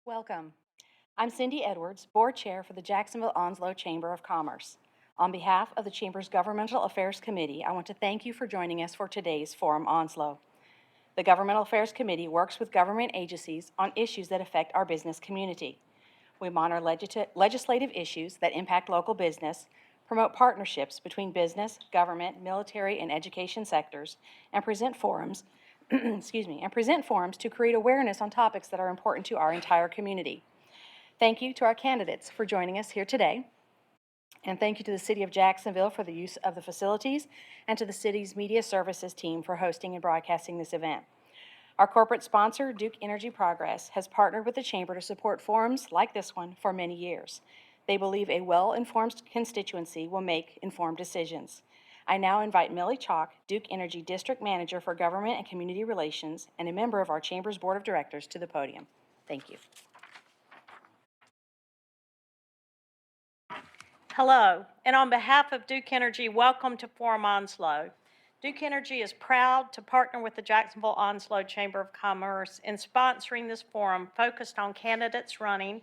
Welcome. I'm Cindy Edwards, Board Chair for the Jacksonville Onslow Chamber of Commerce. On behalf of the Chamber's Governmental Affairs Committee, I want to thank you for joining us for today's Forum Onslow. The Governmental Affairs Committee works with government agencies on issues that affect our business community. We monitor legislative issues that impact local business, promote partnerships between business, government, military, and education sectors, and present forums to create awareness on topics that are important to our entire community. Thank you to our candidates for joining us here today. And thank you to the City of Jacksonville for the use of the facilities and to the city's media services team for hosting and broadcasting this event. Our corporate sponsor, Duke Energy Progress, has partnered with the Chamber to support forums like this one for many years. They believe a well-informed constituency will make informed decisions. I now invite Millie Chalk, Duke Energy District Manager for Government and Community Relations and a member of our Chamber's Board of Directors, to the podium. Thank you. Hello, and on behalf of Duke Energy, welcome to Forum Onslow. Duke Energy is proud to partner with the Jacksonville Onslow Chamber of Commerce in sponsoring this forum focused on candidates running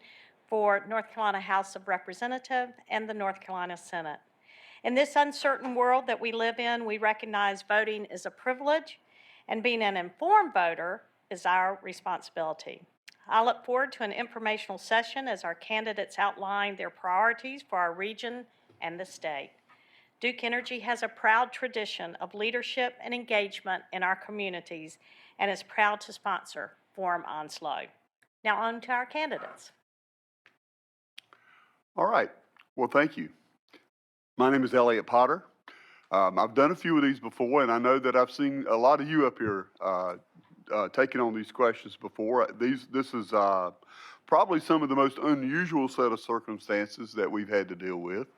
for North Carolina House of Representatives and the North Carolina Senate. In this uncertain world that we live in, we recognize voting is a privilege, and being an informed voter is our responsibility. I look forward to an informational session as our candidates outline their priorities for our region and the state. Duke Energy has a proud tradition of leadership and engagement in our communities and is proud to sponsor Forum Onslow. Now on to our candidates. All right. Well, thank you. My name is Elliot Potter. I've done a few of these before, and I know that I've seen a lot of you up here taking on these questions before. This is probably some of the most unusual set of circumstances that we've had to deal with.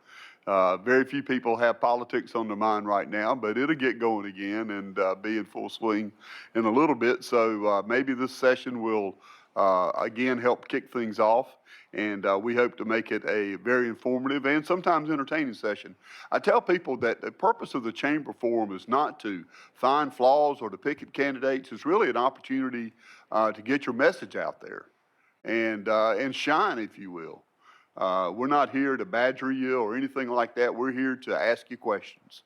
Very few people have politics on their mind right now, but it'll get going again and be in full swing in a little bit. So maybe this session will again help kick things off. And we hope to make it a very informative and sometimes entertaining session. I tell people that the purpose of the Chamber Forum is not to find flaws or to pick at candidates. It's really an opportunity to get your message out there and shine, if you will. We're not here to badger you or anything like that. We're here to ask you questions.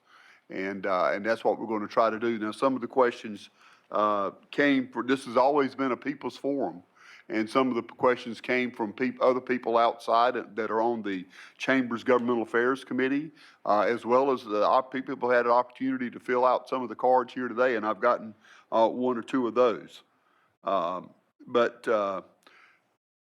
And that's what we're going to try to do. Now, some of the questions this has always been a people's forum. And some of the questions came from other people outside that are on the Chamber's Governmental Affairs Committee, as well as people had an opportunity to fill out some of the cards here today, and I've gotten one or two of those. But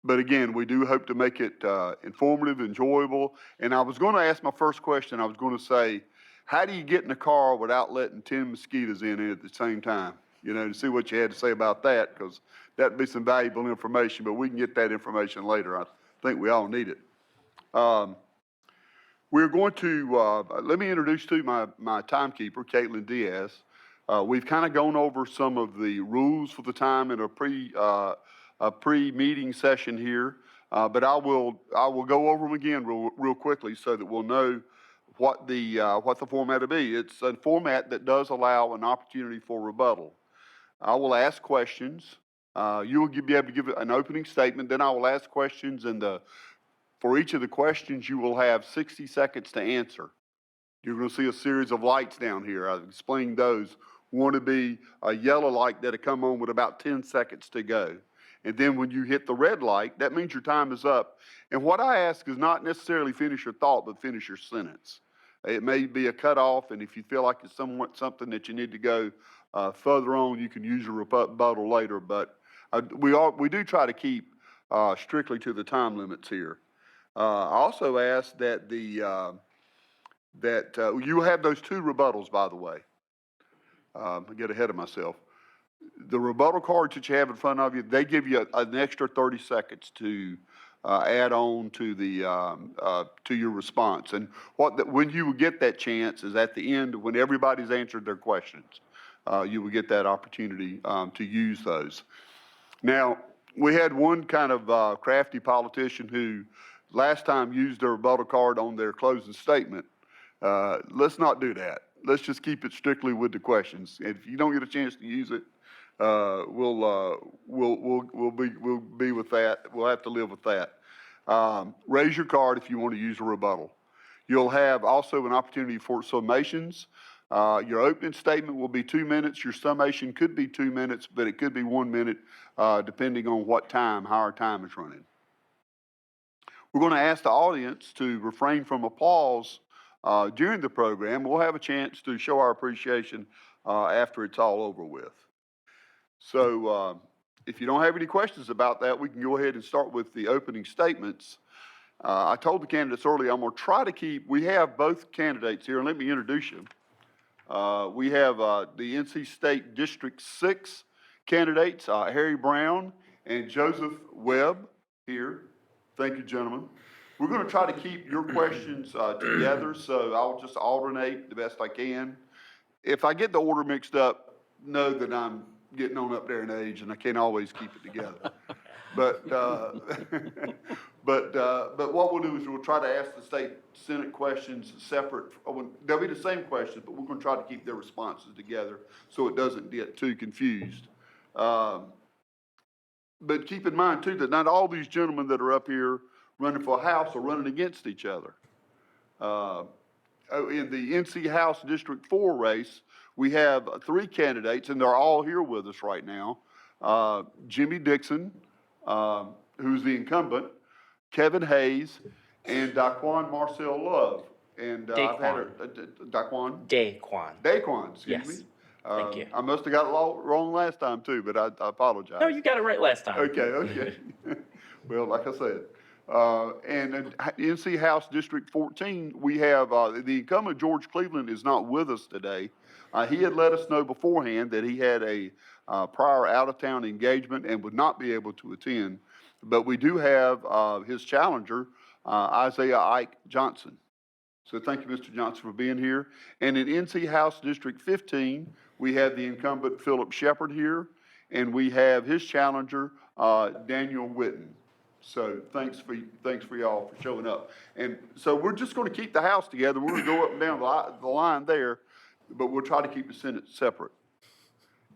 again, we do hope to make it informative, enjoyable. And I was going to ask my first question. I was going to say, how do you get in a car without letting 10 mosquitoes in it at the same time? You know, to see what you had to say about that, because that'd be some valuable information, but we can get that information later. I think we all need it. We're going to, let me introduce to you my timekeeper, Caitlin Diaz. We've kind of gone over some of the rules for the time in a pre-meeting session here, but I will go over them again real quickly so that we'll know what the format will be. It's a format that does allow an opportunity for rebuttal. I will ask questions. You will be able to give an opening statement. Then I will ask questions, and for each of the questions, you will have 60 seconds to answer. You're going to see a series of lights down here. I've explained those. One to be a yellow light that'll come on with about 10 seconds to go. And then when you hit the red light, that means your time is up. And what I ask is not necessarily finish your thought, but finish your sentence. It may be a cutoff, and if you feel like it's something that you need to go further on, you can use your rebuttal later. But we do try to keep strictly to the time limits here. I also ask that you have those two rebuttals, by the way. I get ahead of myself. The rebuttal cards that you have in front of you, they give you an extra 30 seconds to add on to to your response. And when you will get that chance is at the end when everybody's answered their questions. You will get that opportunity to use those. Now, we had one kind of crafty politician who last time used their rebuttal card on their closing statement. Let's not do that. Let's just keep it strictly with the questions. If you don't get a chance to use it, we'll be with that. We'll have to live with that. Raise your card if you want to use a rebuttal. You'll have also an opportunity for summations. Your opening statement will be 2 minutes. Your summation could be 2 minutes, but it could be 1 minute, depending on how our time is running. We're going to ask the audience to refrain from applause during the program. We'll have a chance to show our appreciation after it's all over with. So if you don't have any questions about that, we can go ahead and start with the opening statements. I told the candidates earlier, I'm going to try to we have both candidates here, and let me introduce you. We have the NC State District 6 candidates, Harry Brown and Joseph Webb here. Thank you, gentlemen. We're going to try to keep your questions together, so I'll just alternate the best I can. If I get the order mixed up, know that I'm getting on up there in age and I can't always keep it together. But what we'll do is we'll try to ask the state Senate questions separate. They'll be the same questions, but we're going to try to keep their responses together so it doesn't get too confused. But keep in mind, too, that not all these gentlemen that are up here running for House are running against each other. In the NC House District 4 race, we have 3 candidates, and they're all here with us right now. Jimmy Dixon, who's the incumbent, Kevin Hayes, and Daquan Marcel Love. And I've had Daquan? Daquan, excuse me. Thank you. I must have got it wrong last time too, but I apologize. No, you got it right last time. Okay. Well, like I said, and in NC House District 14, we have the incumbent George Cleveland is not with us today. He had let us know beforehand that he had a prior out-of-town engagement and would not be able to attend. But we do have his challenger, Isaiah Ike Johnson. So thank you, Mr. Johnson, for being here. And in NC House District 15, we have the incumbent Philip Shepard here, and we have his challenger, Daniel Witten. So thanks for y'all for showing up. And so we're just going to keep the House together. We're going to go up and down the line there, but we'll try to keep the Senate separate.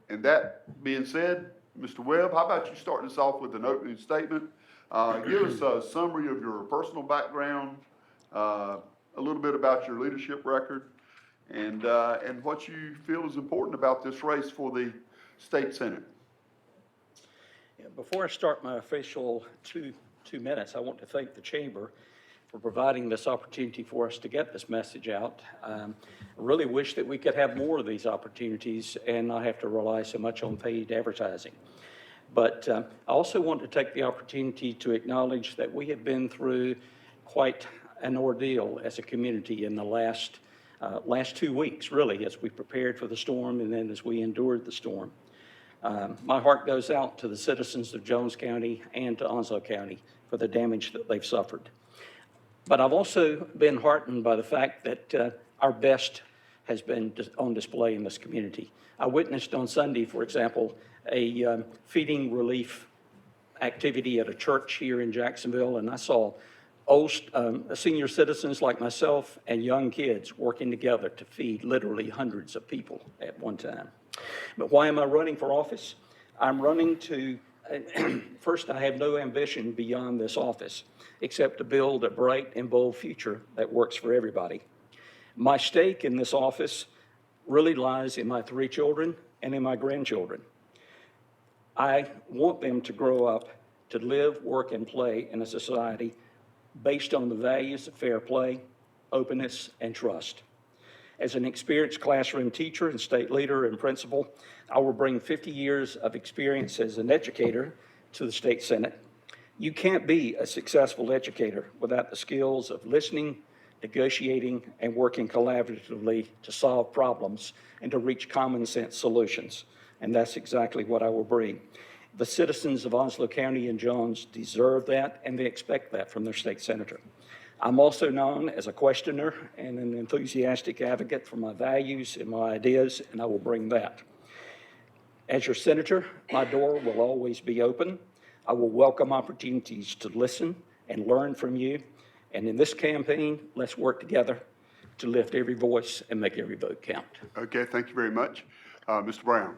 And that being said, Mr. Webb, how about you starting us off with an opening statement? Give us a summary of your personal background, a little bit about your leadership record, and what you feel is important about this race for the state Senate. Yeah, before I start my official two minutes, I want to thank the Chamber for providing this opportunity for us to get this message out. I really wish that we could have more of these opportunities and not have to rely so much on paid advertising. But I also want to take the opportunity to acknowledge that we have been through quite an ordeal as a community in the last 2 weeks, really, as we prepared for the storm and then as we endured the storm. My heart goes out to the citizens of Jones County and to Onslow County for the damage that they've suffered. But I've also been heartened by the fact that our best has been on display in this community. I witnessed on Sunday, for example, a feeding relief activity at a church here in Jacksonville, and I saw old senior citizens like myself and young kids working together to feed literally hundreds of people at one time. But why am I running for office? I'm running to, first, I have no ambition beyond this office, except to build a bright and bold future that works for everybody. My stake in this office really lies in my 3 children and in my grandchildren. I want them to grow up to live, work, and play in a society based on the values of fair play, openness, and trust. As an experienced classroom teacher and state leader and principal, I will bring 50 years of experience as an educator to the state Senate. You can't be a successful educator without the skills of listening, negotiating, and working collaboratively to solve problems and to reach common sense solutions. And that's exactly what I will bring. The citizens of Onslow County and Jones deserve that, and they expect that from their state senator. I'm also known as a questioner and an enthusiastic advocate for my values and my ideas, and I will bring that. As your senator, my door will always be open. I will welcome opportunities to listen and learn from you. And in this campaign, let's work together to lift every voice and make every vote count. Okay, thank you very much. Mr. Brown.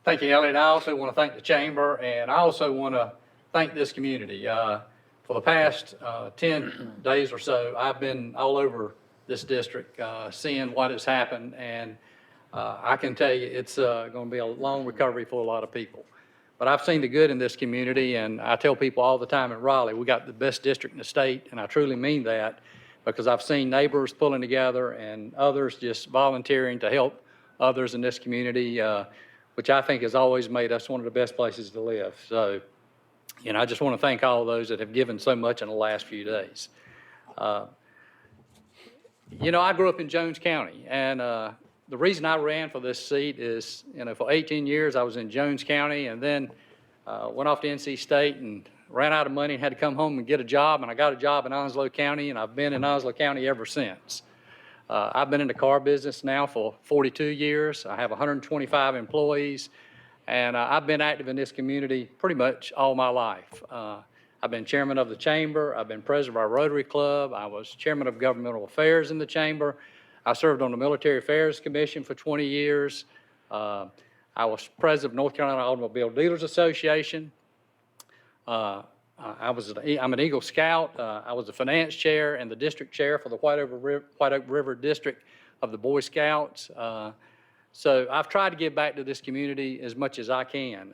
Thank you, Elliot. I also want to thank the Chamber, and I also want to thank this community. For the past 10 days or so, I've been all over this district, seeing what has happened, and I can tell you it's going to be a long recovery for a lot of people. But I've seen the good in this community, and I tell people all the time in Raleigh, we got the best district in the state, and I truly mean that, because I've seen neighbors pulling together and others just volunteering to help others in this community, which I think has always made us one of the best places to live. So, I just want to thank all those that have given so much in the last few days. I grew up in Jones County, and the reason I ran for this seat is, for 18 years I was in Jones County, and then went off to NC State and ran out of money and had to come home and get a job, and I got a job in Onslow County, and I've been in Onslow County ever since. I've been in the car business now for 42 years. I have 125 employees, and I've been active in this community pretty much all my life. I've been chairman of the chamber. I've been president of our Rotary Club. I was chairman of governmental affairs in the chamber. I served on the Military Affairs Commission for 20 years. I was president of North Carolina Automobile Dealers Association. I'm an Eagle Scout. I was the finance chair and the district chair for the White Oak River District of the Boy Scouts. So I've tried to give back to this community as much as I can.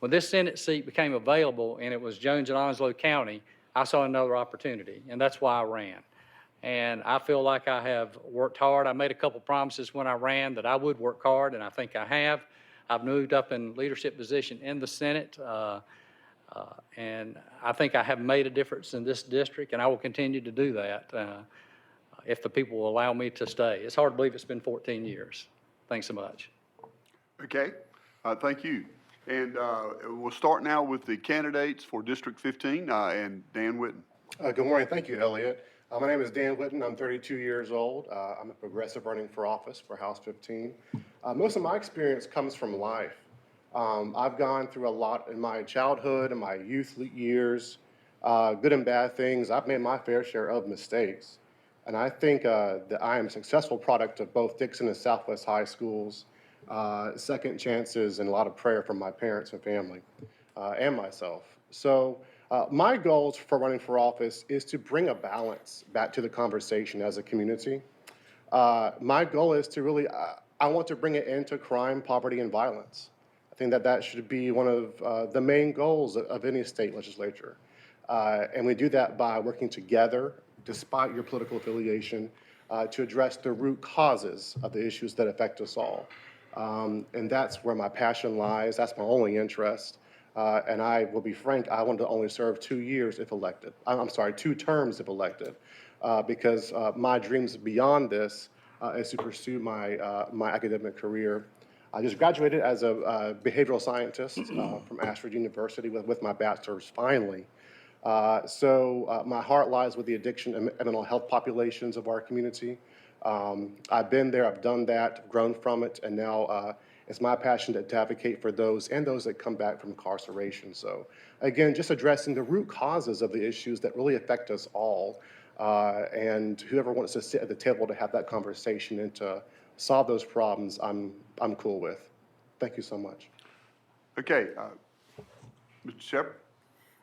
When this Senate seat became available and it was Jones and Onslow County, I saw another opportunity, and that's why I ran. And I feel like I have worked hard. I made a couple promises when I ran that I would work hard, and I think I have. I've moved up in leadership position in the Senate, and I think I have made a difference in this district, and I will continue to do that if the people will allow me to stay. It's hard to believe it's been 14 years. Thanks so much. Okay, thank you. And we'll start now with the candidates for District 15, and Dan Whitten. Good morning. Thank you, Elliot. My name is Dan Whitten. I'm 32 years old. I'm a progressive running for office for House 15. Most of my experience comes from life. I've gone through a lot in my childhood and my youth years, good and bad things. I've made my fair share of mistakes. And I think that I am a successful product of both Dixon and Southwest high schools, second chances, and a lot of prayer from my parents and family and myself. So my goals for running for office is to bring a balance back to the conversation as a community. My goal is to really, I want to bring an end to crime, poverty, and violence. I think that should be one of the main goals of any state legislature. And we do that by working together, despite your political affiliation, to address the root causes of the issues that affect us all. And that's where my passion lies. That's my only interest. And I will be frank, I want to only serve 2 years if elected. I'm sorry, 2 terms if elected, because my dreams beyond this is to pursue my academic career. I just graduated as a behavioral scientist from Ashford University with my bachelor's finally. So my heart lies with the addiction and mental health populations of our community. I've been there, I've done that, grown from it, and now it's my passion to advocate for those and those that come back from incarceration. So again, just addressing the root causes of the issues that really affect us all, and whoever wants to sit at the table to have that conversation and to solve those problems, I'm cool with. Thank you so much. Okay, Mr. Shepard.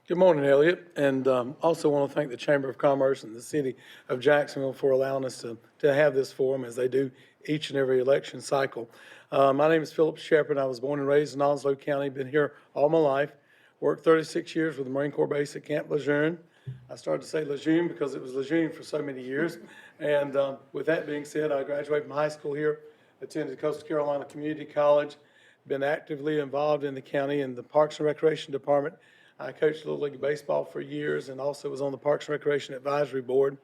Good morning, Elliot, and also want to thank the Chamber of Commerce and the City of Jacksonville for allowing us to have this forum as they do each and every election cycle. My name is Philip Shepard. I was born and raised in Onslow County, been here all my life, worked 36 years with the Marine Corps Base at Camp Lejeune. I started to say Lejeune because it was Lejeune for so many years. And with that being said, I graduated from high school here, attended Coastal Carolina Community College, been actively involved in the county in the Parks and Recreation Department. I coached Little League Baseball for years and also was on the Parks and Recreation Advisory Board,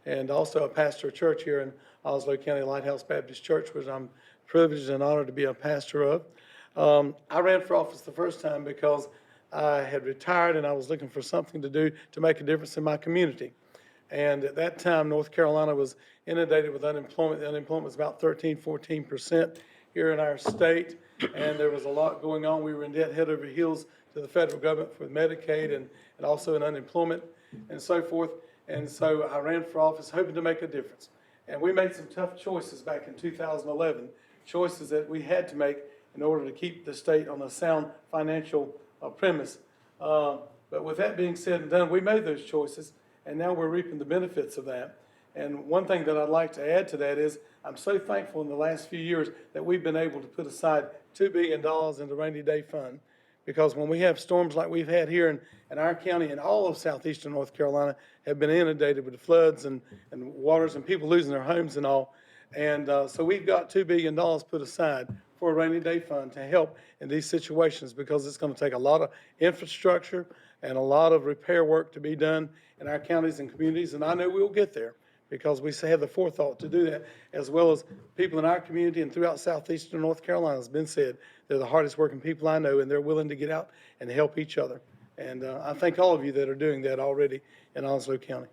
and also a pastor of church here in Onslow County Lighthouse Baptist Church, which I'm privileged and honored to be a pastor of. I ran for office the first time because I had retired and I was looking for something to do to make a difference in my community. And at that time, North Carolina was inundated with unemployment. The unemployment was about 13-14% here in our state, and there was a lot going on. We were in debt head over heels to the federal government for Medicaid and also in unemployment and so forth. And so I ran for office hoping to make a difference. And we made some tough choices back in 2011, choices that we had to make in order to keep the state on a sound financial premise. But with that being said and done, we made those choices, and now we're reaping the benefits of that. And one thing that I'd like to add to that is I'm so thankful in the last few years that we've been able to put aside $2 billion in the rainy day fund. Because when we have storms like we've had here in our county and all of southeastern North Carolina have been inundated with the floods and waters and people losing their homes and all. And so we've got $2 billion put aside for a rainy day fund to help in these situations because it's going to take a lot of infrastructure and a lot of repair work to be done in our counties and communities. And I know we'll get there because we have the forethought to do that, as well as people in our community and throughout southeastern North Carolina. It's been said, they're the hardest working people I know, and they're willing to get out and help each other. And I thank all of you that are doing that already in Onslow County.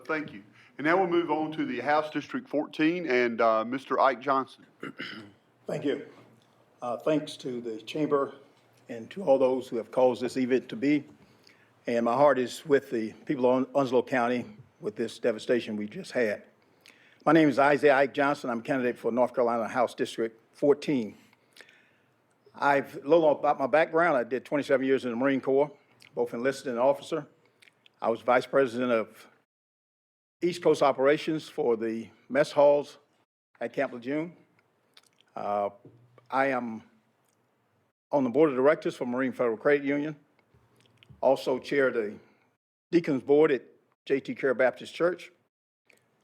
Thank you. And now we'll move on to the House District 14 and Mr. Ike Johnson. Thank you. Thanks to the Chamber and to all those who have caused this event to be. And my heart is with the people of Onslow County with this devastation we just had. My name is Isaiah Ike Johnson. I'm a candidate for North Carolina House District 14. A little about my background. I did 27 years in the Marine Corps, both enlisted and officer. I was vice president of East Coast operations for the mess halls at Camp Lejeune. I am on the board of directors for Marine Federal Credit Union. Also chair the Deacons Board at J.T. Care Baptist Church.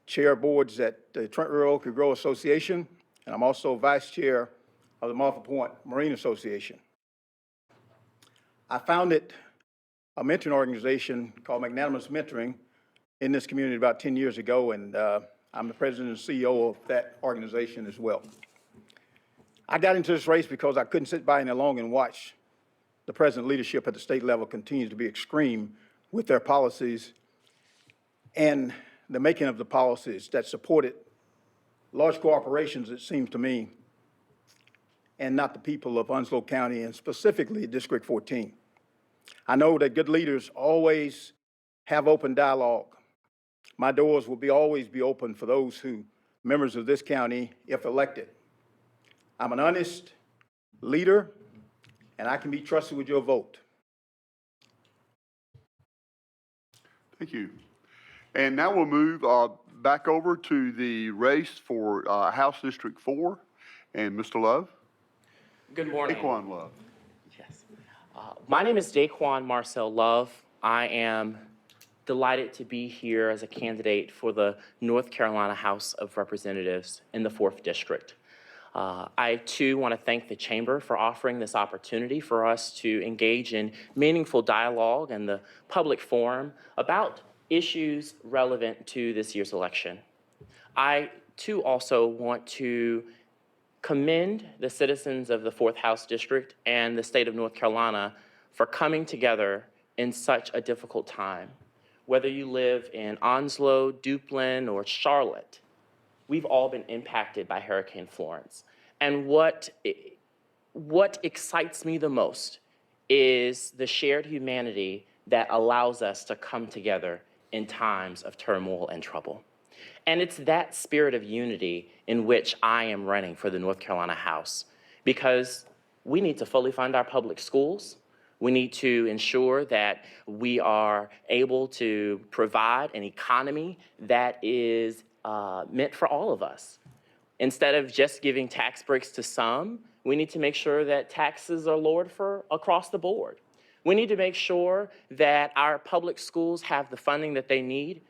Chair boards at the Trent River Oak Grove Association. And I'm also vice chair of the Martha Point Marine Association. I founded a mentoring organization called Magnanimous Mentoring in this community about 10 years ago, and I'm the president and CEO of that organization as well. I got into this race because I couldn't sit by any longer and watch the present leadership at the state level continue to be extreme with their policies and the making of the policies that supported large corporations, it seems to me, and not the people of Onslow County and specifically District 14. I know that good leaders always have open dialogue. My doors will always be open for those who, members of this county, if elected. I'm an honest leader, and I can be trusted with your vote. Thank you. And now we'll move back over to the race for House District 4 and Mr. Love. Good morning. Daquan Love. Yes. My name is Daquan Marcel Love. I am delighted to be here as a candidate for the North Carolina House of Representatives in the 4th District. I, too, want to thank the Chamber for offering this opportunity for us to engage in meaningful dialogue and the public forum about issues relevant to this year's election. I, too, also want to commend the citizens of the 4th House District and the state of North Carolina for coming together in such a difficult time. Whether you live in Onslow, Duplin, or Charlotte, we've all been impacted by Hurricane Florence. And what excites me the most is the shared humanity that allows us to come together in times of turmoil and trouble. And it's that spirit of unity in which I am running for the North Carolina House, because we need to fully fund our public schools. We need to ensure that we are able to provide an economy that is meant for all of us. Instead of just giving tax breaks to some, we need to make sure that taxes are lowered for across the board. We need to make sure that our public schools have the funding that they need.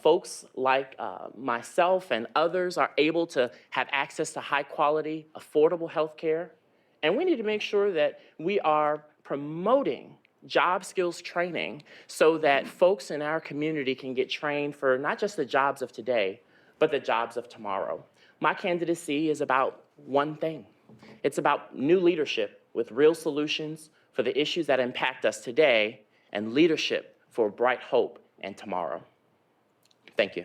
Folks like myself and others are able to have access to high quality, affordable health care. And we need to make sure that we are promoting job skills training so that folks in our community can get trained for not just the jobs of today, but the jobs of tomorrow. My candidacy is about one thing. It's about new leadership with real solutions for the issues that impact us today and leadership for bright hope and tomorrow. Thank you.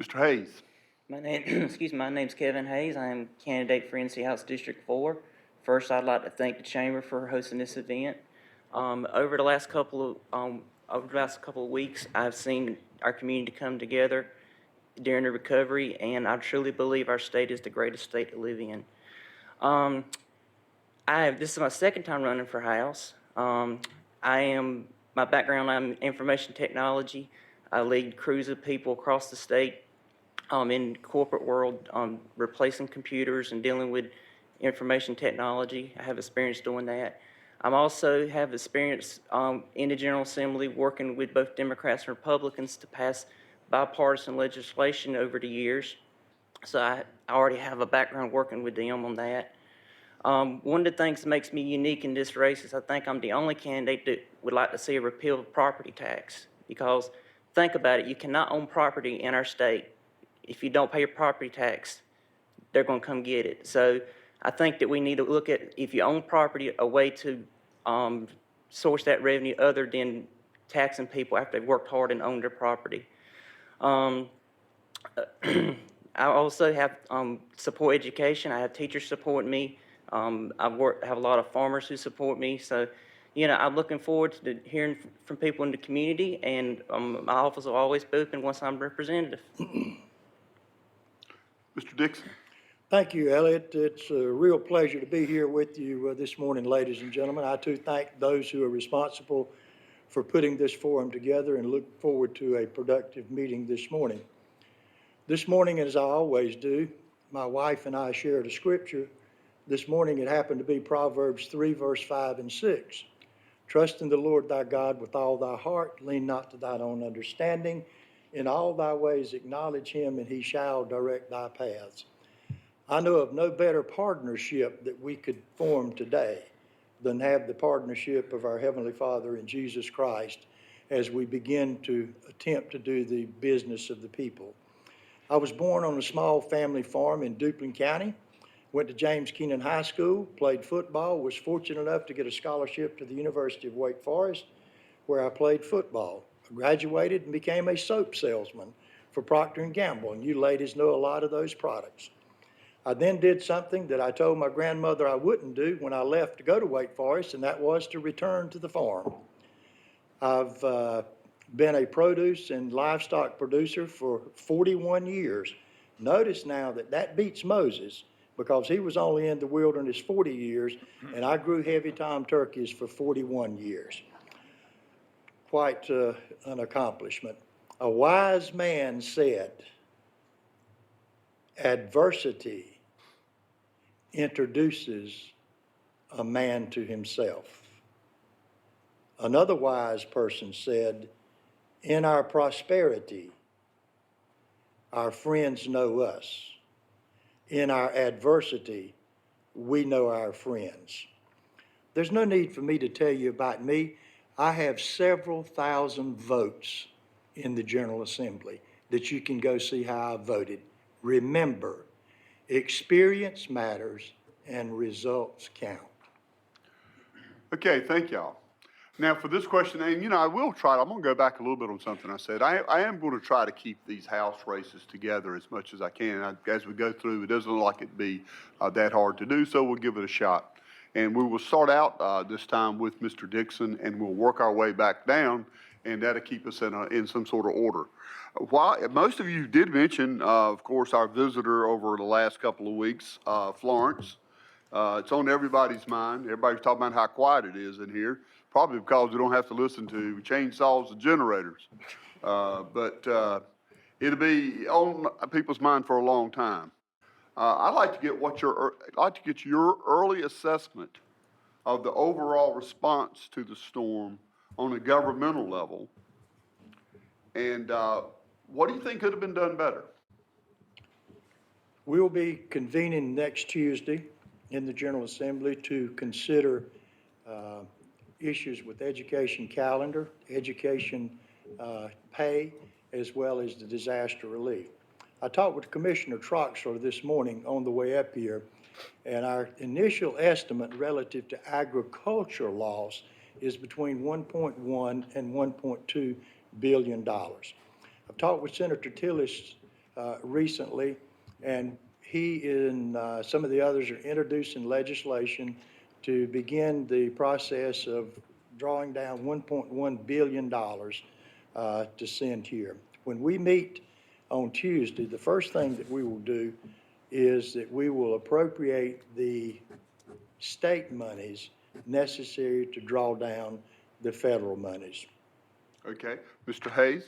Mr. Hayes. My name's Kevin Hayes. I am candidate for NC House District 4. First, I'd like to thank the Chamber for hosting this event. Over the last couple of weeks, I've seen our community come together during the recovery, and I truly believe our state is the greatest state to live in. This is my second time running for House. My background, I'm in information technology. I lead crews of people across the state in corporate world, replacing computers and dealing with information technology. I have experience doing that. I also have experience in the General Assembly working with both Democrats and Republicans to pass bipartisan legislation over the years. So I already have a background working with them on that. One of the things that makes me unique in this race is I think I'm the only candidate that would like to see a repeal of property tax. Because think about it, you cannot own property in our state. If you don't pay your property tax, they're going to come get it. So I think that we need to look at, if you own property, a way to source that revenue other than taxing people after they've worked hard and owned their property. Um, I also have support education. I have teachers support me. Have a lot of farmers who support me. So, I'm looking forward to hearing from people in the community, and my office will always be open once I'm representative. Mr. Dixon? Thank you, Elliot. It's a real pleasure to be here with you this morning, ladies and gentlemen. I too thank those who are responsible for putting this forum together and look forward to a productive meeting this morning. This morning, as I always do, my wife and I shared a scripture. This morning it happened to be Proverbs 3, verse 5 and 6. Trust in the Lord thy God with all thy heart, lean not to thine own understanding. In all thy ways acknowledge him, and he shall direct thy paths. I know of no better partnership that we could form today than have the partnership of our Heavenly Father in Jesus Christ as we begin to attempt to do the business of the people. I was born on a small family farm in Duplin County, went to James Keenan High School, played football, was fortunate enough to get a scholarship to the University of Wake Forest, where I played football. I graduated and became a soap salesman for Procter & Gamble, and you ladies know a lot of those products. I then did something that I told my grandmother I wouldn't do when I left to go to Wake Forest, and that was to return to the farm. I've been a produce and livestock producer for 41 years. Notice now that beats Moses, because he was only in the wilderness 40 years, and I grew heavy tom turkeys for 41 years. Quite an accomplishment. A wise man said, adversity introduces a man to himself. Another wise person said, in our prosperity, our friends know us. In our adversity, we know our friends. There's no need for me to tell you about me. I have several thousand votes in the General Assembly that you can go see how I voted. Remember, experience matters and results count. Okay, thank y'all. Now, for this question, and I will try, I'm going to go back a little bit on something I said. I am going to try to keep these House races together as much as I can. As we go through, it doesn't look like it'd be that hard to do, so we'll give it a shot. And we will start out this time with Mr. Dixon, and we'll work our way back down, and that'll keep us in some sort of order. While most of you did mention, of course, our visitor over the last couple of weeks, Florence. It's on everybody's mind. Everybody's talking about how quiet it is in here, probably because we don't have to listen to chainsaws and generators. But it'll be on people's mind for a long time. I'd like to get your early assessment of the overall response to the storm on a governmental level, and what do you think could have been done better? We'll be convening next Tuesday in the General Assembly to consider issues with education calendar, education pay, as well as the disaster relief. I talked with Commissioner Troxler this morning on the way up here, and our initial estimate relative to agriculture loss is between 1.1 and 1.2 billion dollars. I've talked with Senator Tillis recently, and he and some of the others are introducing legislation to begin the process of drawing down $1.1 billion to send here. When we meet on Tuesday, the first thing that we will do is that we will appropriate the state monies necessary to draw down the federal monies. Okay, Mr. Hayes?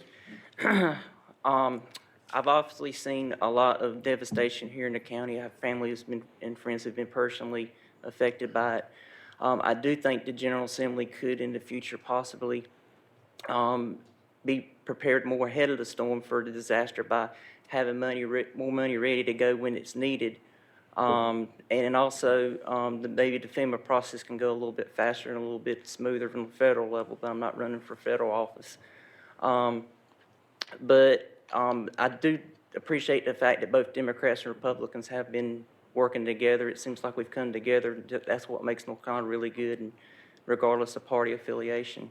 I've obviously seen a lot of devastation here in the county. I have family who's been, and friends who've been personally affected by it. I do think the General Assembly could in the future possibly be prepared more ahead of the storm for the disaster by having more money ready to go when it's needed. And also, maybe the FEMA process can go a little bit faster and a little bit smoother from the federal level, but I'm not running for federal office. I do appreciate the fact that both Democrats and Republicans have been working together. It seems like we've come together. That's what makes North Carolina really good, and regardless of party affiliation.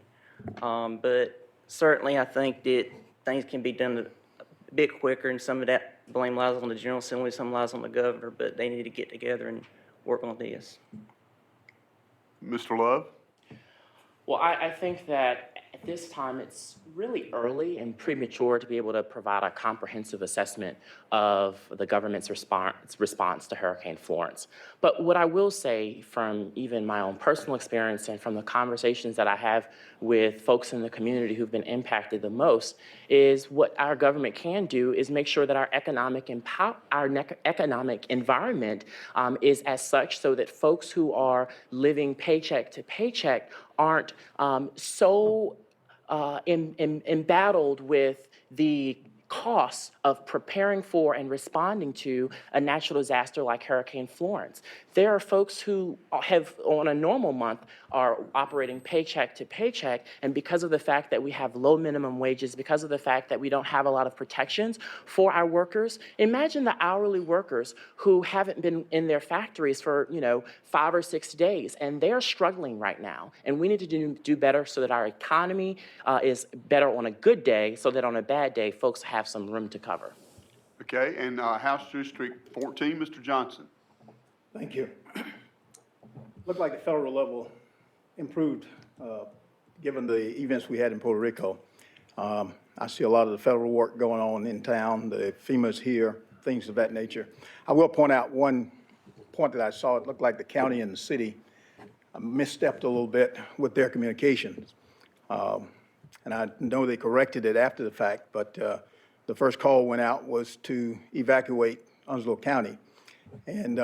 But certainly, I think that things can be done a bit quicker, and some of that blame lies on the General Assembly, some lies on the governor, but they need to get together and work on this. Mr. Love? Well, I think that at this time it's really early and premature to be able to provide a comprehensive assessment of the government's response to Hurricane Florence. But what I will say from even my own personal experience and from the conversations that I have with folks in the community who've been impacted the most is what our government can do is make sure that our economic environment is as such so that folks who are living paycheck to paycheck aren't so embattled with the costs of preparing for and responding to a natural disaster like Hurricane Florence. There are folks who have, on a normal month, are operating paycheck to paycheck, and because of the fact that we have low minimum wages, because of the fact that we don't have a lot of protections for our workers, imagine the hourly workers who haven't been in their factories for, 5 or 6 days, and they're struggling right now. And we need to do better so that our economy is better on a good day, so that on a bad day, folks have some room to cover. Okay, and House District 14, Mr. Johnson. Thank you. Looked like the federal level improved, given the events we had in Puerto Rico. I see a lot of the federal work going on in town, the FEMA's here, things of that nature. I will point out one point that I saw. It looked like the county and the city misstepped a little bit with their communications. And I know they corrected it after the fact, but the first call went out was to evacuate Onslow County. And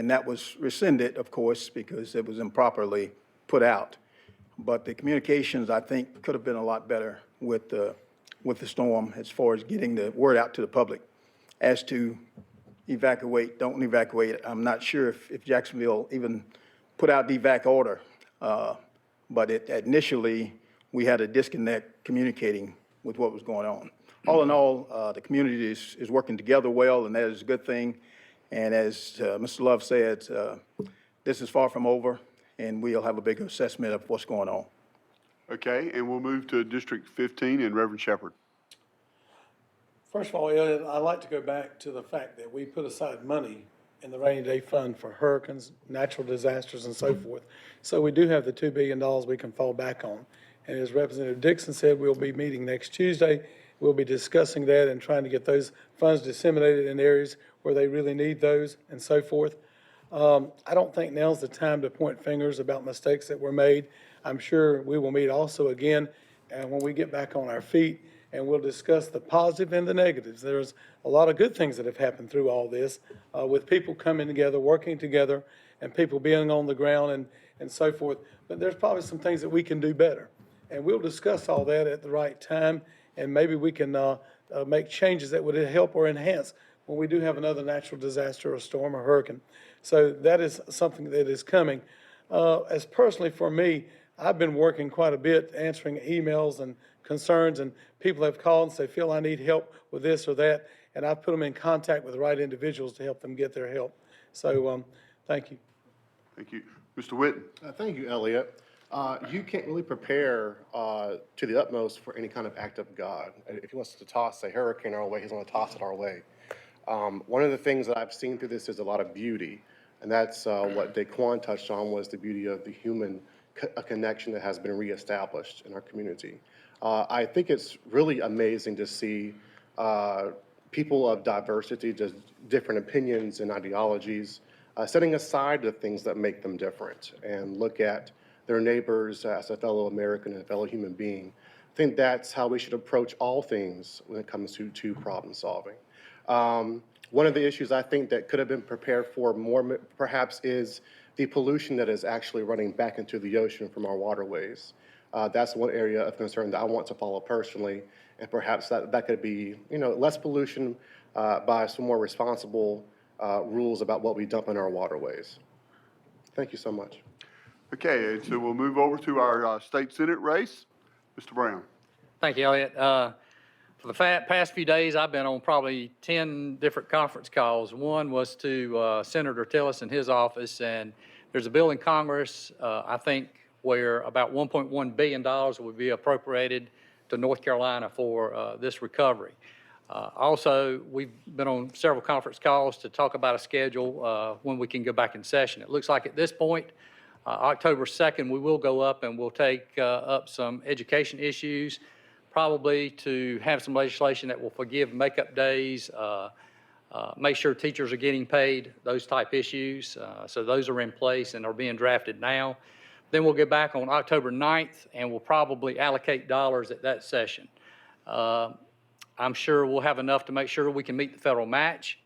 that was rescinded, of course, because it was improperly put out. But the communications, I think, could have been a lot better with the storm as far as getting the word out to the public. As to evacuate, don't evacuate, I'm not sure if Jacksonville even put out the evac order. But initially, we had a disconnect communicating with what was going on. All in all, the community is working together well, and that is a good thing. And as Mr. Love said, this is far from over, and we'll have a bigger assessment of what's going on. Okay, and we'll move to District 15 and Reverend Shepherd. First of all, Elliot, I'd like to go back to the fact that we put aside money in the rainy day fund for hurricanes, natural disasters, and so forth. So we do have the $2 billion we can fall back on. And as Representative Dixon said, we'll be meeting next Tuesday. We'll be discussing that and trying to get those funds disseminated in areas where they really need those and so forth. I don't think now's the time to point fingers about mistakes that were made. I'm sure we will meet also again and when we get back on our feet, and we'll discuss the positive and the negatives. There's a lot of good things that have happened through all this with people coming together, working together, and people being on the ground and so forth. But there's probably some things that we can do better. And we'll discuss all that at the right time, and maybe we can make changes that would help or enhance when we do have another natural disaster or storm or hurricane. So that is something that is coming. As personally for me, I've been working quite a bit answering emails and concerns, and people have called and say, Phil, I need help with this or that, and I've put them in contact with the right individuals to help them get their help. So thank you. Thank you. Mr. Whitten. Thank you, Elliot. You can't really prepare to the utmost for any kind of act of God. If he wants to toss a hurricane our way, he's going to toss it our way. One of the things that I've seen through this is a lot of beauty, and that's what Daquan touched on, was the beauty of the human connection that has been reestablished in our community. I think it's really amazing to see people of diversity, just different opinions and ideologies, setting aside the things that make them different and look at their neighbors as a fellow American and a fellow human being. I think that's how we should approach all things when it comes to problem solving. One of the issues I think that could have been prepared for more perhaps is the pollution that is actually running back into the ocean from our waterways. That's one area of concern that I want to follow personally, and perhaps that could be, less pollution by some more responsible rules about what we dump in our waterways. Thank you so much. Okay, and so we'll move over to our state senate race. Mr. Brown. Thank you, Elliot. For the past few days, I've been on probably 10 different conference calls. One was to Senator Tillis in his office, and there's a bill in Congress, I think, where about $1.1 billion will be appropriated to North Carolina for this recovery. Also, we've been on several conference calls to talk about a schedule when we can go back in session. It looks like at this point, October 2nd, we will go up and we'll take up some education issues, probably to have some legislation that will forgive makeup days, make sure teachers are getting paid, those type issues. So those are in place and are being drafted now. Then we'll get back on October 9th and we'll probably allocate dollars at that session. I'm sure we'll have enough to make sure we can meet the federal match.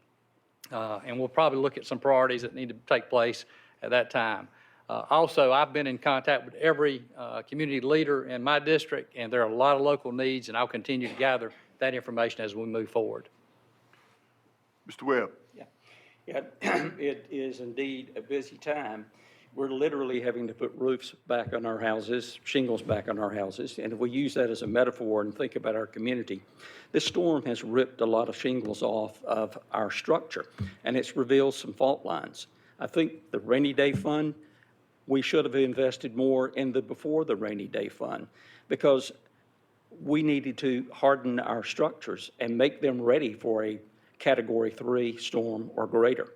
And we'll probably look at some priorities that need to take place at that time. Also, I've been in contact with every community leader in my district, and there are a lot of local needs, and I'll continue to gather that information as we move forward. Mr. Webb. Yeah, it is indeed a busy time. We're literally having to put roofs back on our houses, shingles back on our houses, and if we use that as a metaphor and think about our community, this storm has ripped a lot of shingles off of our structure, and it's revealed some fault lines. I think the rainy day fund, we should have invested more in the before the rainy day fund, because we needed to harden our structures and make them ready for a Category 3 storm or greater.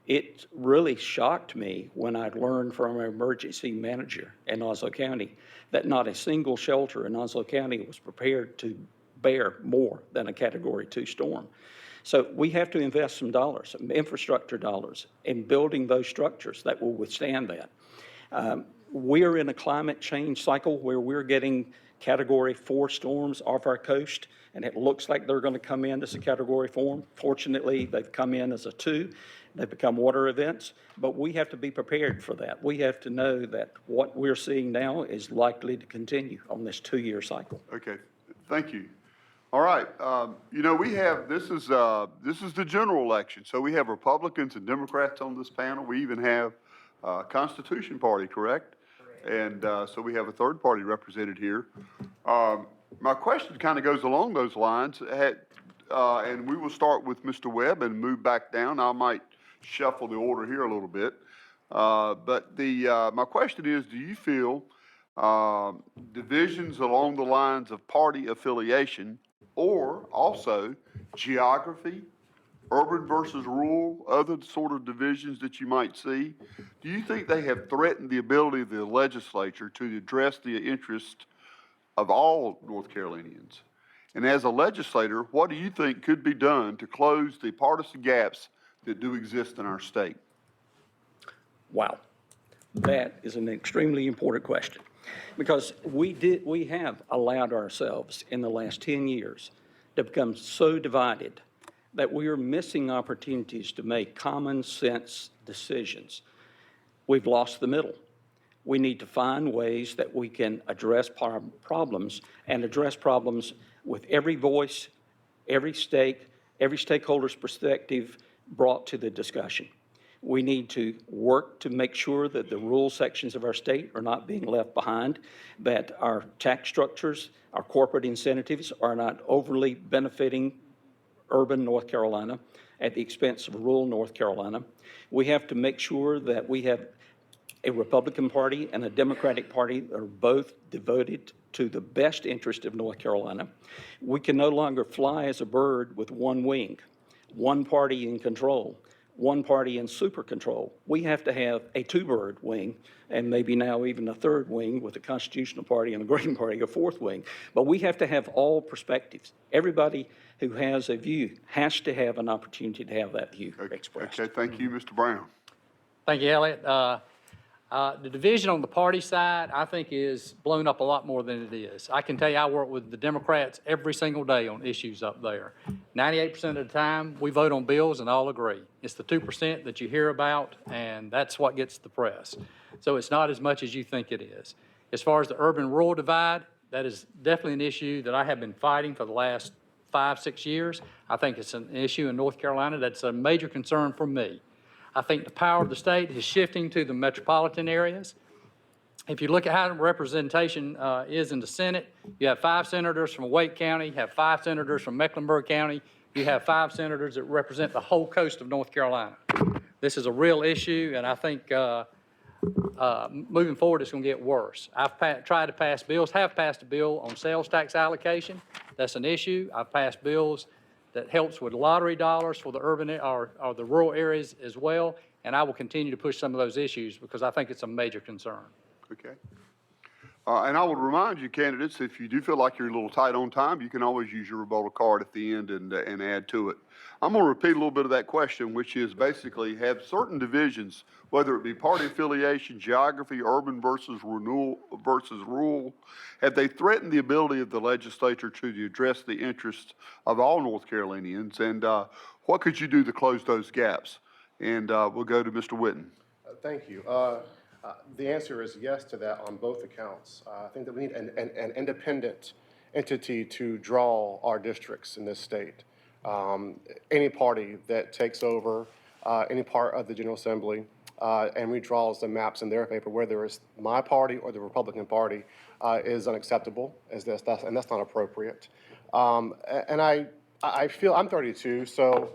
It really shocked me when I learned from our emergency manager in Onslow County that not a single shelter in Onslow County was prepared to bear more than a Category 2 storm. So we have to invest some dollars, some infrastructure dollars, in building those structures that will withstand that. We are in a climate change cycle where we're getting Category 4 storms off our coast, and it looks like they're going to come in as a Category 4. Fortunately, they've come in as a 2. They've become water events, but we have to be prepared for that. We have to know that what we're seeing now is likely to continue on this 2-year cycle. Okay, thank you. All right, we have, this is the general election, so we have Republicans and Democrats on this panel. We even have Constitution Party, correct? And so we have a third party represented here. My question kind of goes along those lines, and we will start with Mr. Webb and move back down. I might shuffle the order here a little bit. But my question is, do you feel divisions along the lines of party affiliation or also geography, urban versus rural, other sort of divisions that you might see, do you think they have threatened the ability of the legislature to address the interest of all North Carolinians? And as a legislator, what do you think could be done to close the partisan gaps that do exist in our state? Wow, that is an extremely important question, because we have allowed ourselves in the last 10 years to become so divided that we are missing opportunities to make common sense decisions. We've lost the middle. We need to find ways that we can address problems and address problems with every voice, every stakeholder's perspective brought to the discussion. We need to work to make sure that the rural sections of our state are not being left behind, that our tax structures, our corporate incentives are not overly benefiting urban North Carolina at the expense of rural North Carolina. We have to make sure that we have a Republican Party and a Democratic Party that are both devoted to the best interest of North Carolina. We can no longer fly as a bird with one wing, one party in control, one party in super control. We have to have a two-bird wing, and maybe now even a third wing with a Constitutional Party and a Green Party, a fourth wing. But we have to have all perspectives. Everybody who has a view has to have an opportunity to have that view expressed. Okay, thank you, Mr. Brown. Thank you, Elliot. The division on the party side, I think, is blown up a lot more than it is. I can tell you, I work with the Democrats every single day on issues up there. 98% of the time, we vote on bills and all agree. It's the 2% that you hear about, and that's what gets the press. So it's not as much as you think it is. As far as the urban-rural divide, that is definitely an issue that I have been fighting for the last 5-6 years. I think it's an issue in North Carolina that's a major concern for me. I think the power of the state is shifting to the metropolitan areas. If you look at how the representation is in the Senate, you have 5 senators from Wake County, you have 5 senators from Mecklenburg County, you have 5 senators that represent the whole coast of North Carolina. This is a real issue, and I think moving forward, it's going to get worse. I've tried to pass bills, have passed a bill on sales tax allocation. That's an issue. I've passed bills that helps with lottery dollars for the urban or the rural areas as well, and I will continue to push some of those issues because I think it's a major concern. Okay. And I would remind you, candidates, if you do feel like you're a little tight on time, you can always use your rebuttal card at the end and add to it. I'm going to repeat a little bit of that question, which is basically have certain divisions, whether it be party affiliation, geography, urban versus rural, have they threatened the ability of the legislature to address the interests of all North Carolinians? And what could you do to close those gaps? And we'll go to Mr. Whitten. Thank you. The answer is yes to that on both accounts. I think that we need an independent entity to draw our districts in this state. Any party that takes over any part of the General Assembly and redraws the maps in their favor, whether it's my party or the Republican Party, is unacceptable, and that's not appropriate. And I feel, I'm 32, so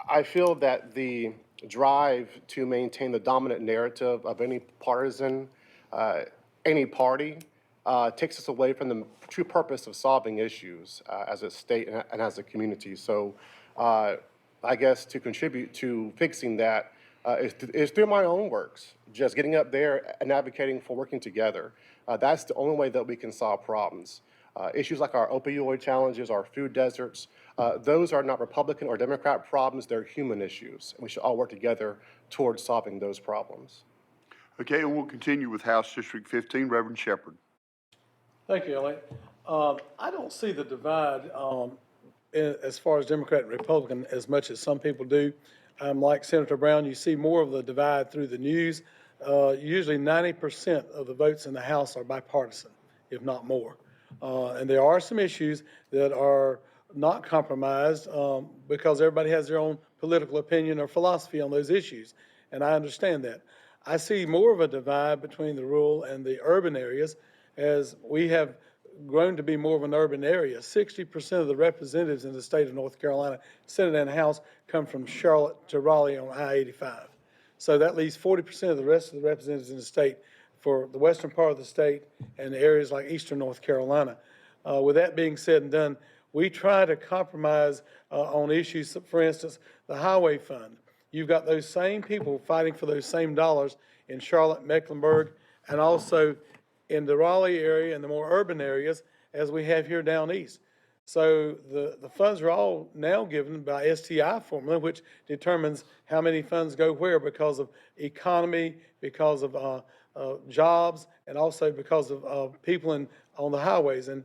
I feel that the drive to maintain the dominant narrative of any partisan, any party, takes us away from the true purpose of solving issues as a state and as a community. So I guess to contribute to fixing that is through my own works, just getting up there and advocating for working together. That's the only way that we can solve problems. Issues like our opioid challenges, our food deserts, those are not Republican or Democrat problems, they're human issues. And we should all work together towards solving those problems. Okay, and we'll continue with House District 15, Reverend Shepherd. Thank you, Elliot. I don't see the divide as far as Democrat and Republican as much as some people do. Like Senator Brown, you see more of the divide through the news. Usually 90% of the votes in the House are bipartisan, if not more. And there are some issues that are not compromised because everybody has their own political opinion or philosophy on those issues, and I understand that. I see more of a divide between the rural and the urban areas as we have grown to be more of an urban area. 60% of the representatives in the state of North Carolina, Senate and House, come from Charlotte to Raleigh on I-85. So that leaves 40% of the rest of the representatives in the state for the western part of the state and areas like eastern North Carolina. With that being said and done, we try to compromise on issues, for instance, the highway fund. You've got those same people fighting for those same dollars in Charlotte, Mecklenburg, and also in the Raleigh area and the more urban areas as we have here down east. So the funds are all now given by STI formula, which determines how many funds go where because of economy, because of jobs, and also because of people on the highways and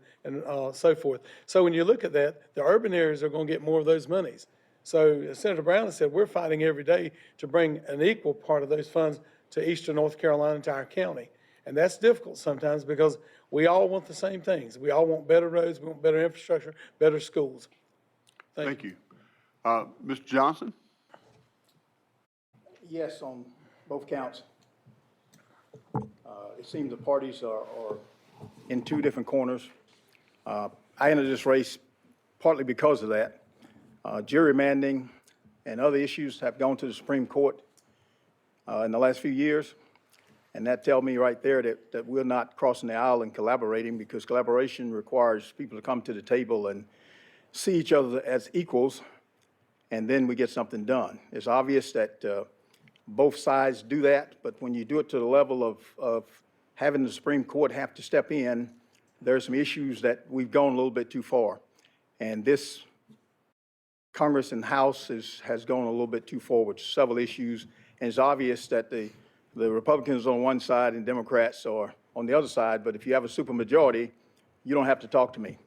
so forth. So when you look at that, the urban areas are going to get more of those monies. So as Senator Brown has said, we're fighting every day to bring an equal part of those funds to eastern North Carolina, to our county. And that's difficult sometimes because we all want the same things. We all want better roads, we want better infrastructure, better schools. Thank you. Mr. Johnson? Yes, on both counts. It seems the parties are in two different corners. I entered this race partly because of that. Gerrymandering and other issues have gone to the Supreme Court in the last few years. And that tells me right there that we're not crossing the aisle and collaborating, because collaboration requires people to come to the table and see each other as equals, and then we get something done. It's obvious that both sides do that, but when you do it to the level of having the Supreme Court have to step in, there are some issues that we've gone a little bit too far. And this Congress and House has gone a little bit too far with several issues, And it's obvious that the Republicans on one side and Democrats are on the other side, but if you have a supermajority, you don't have to talk to me.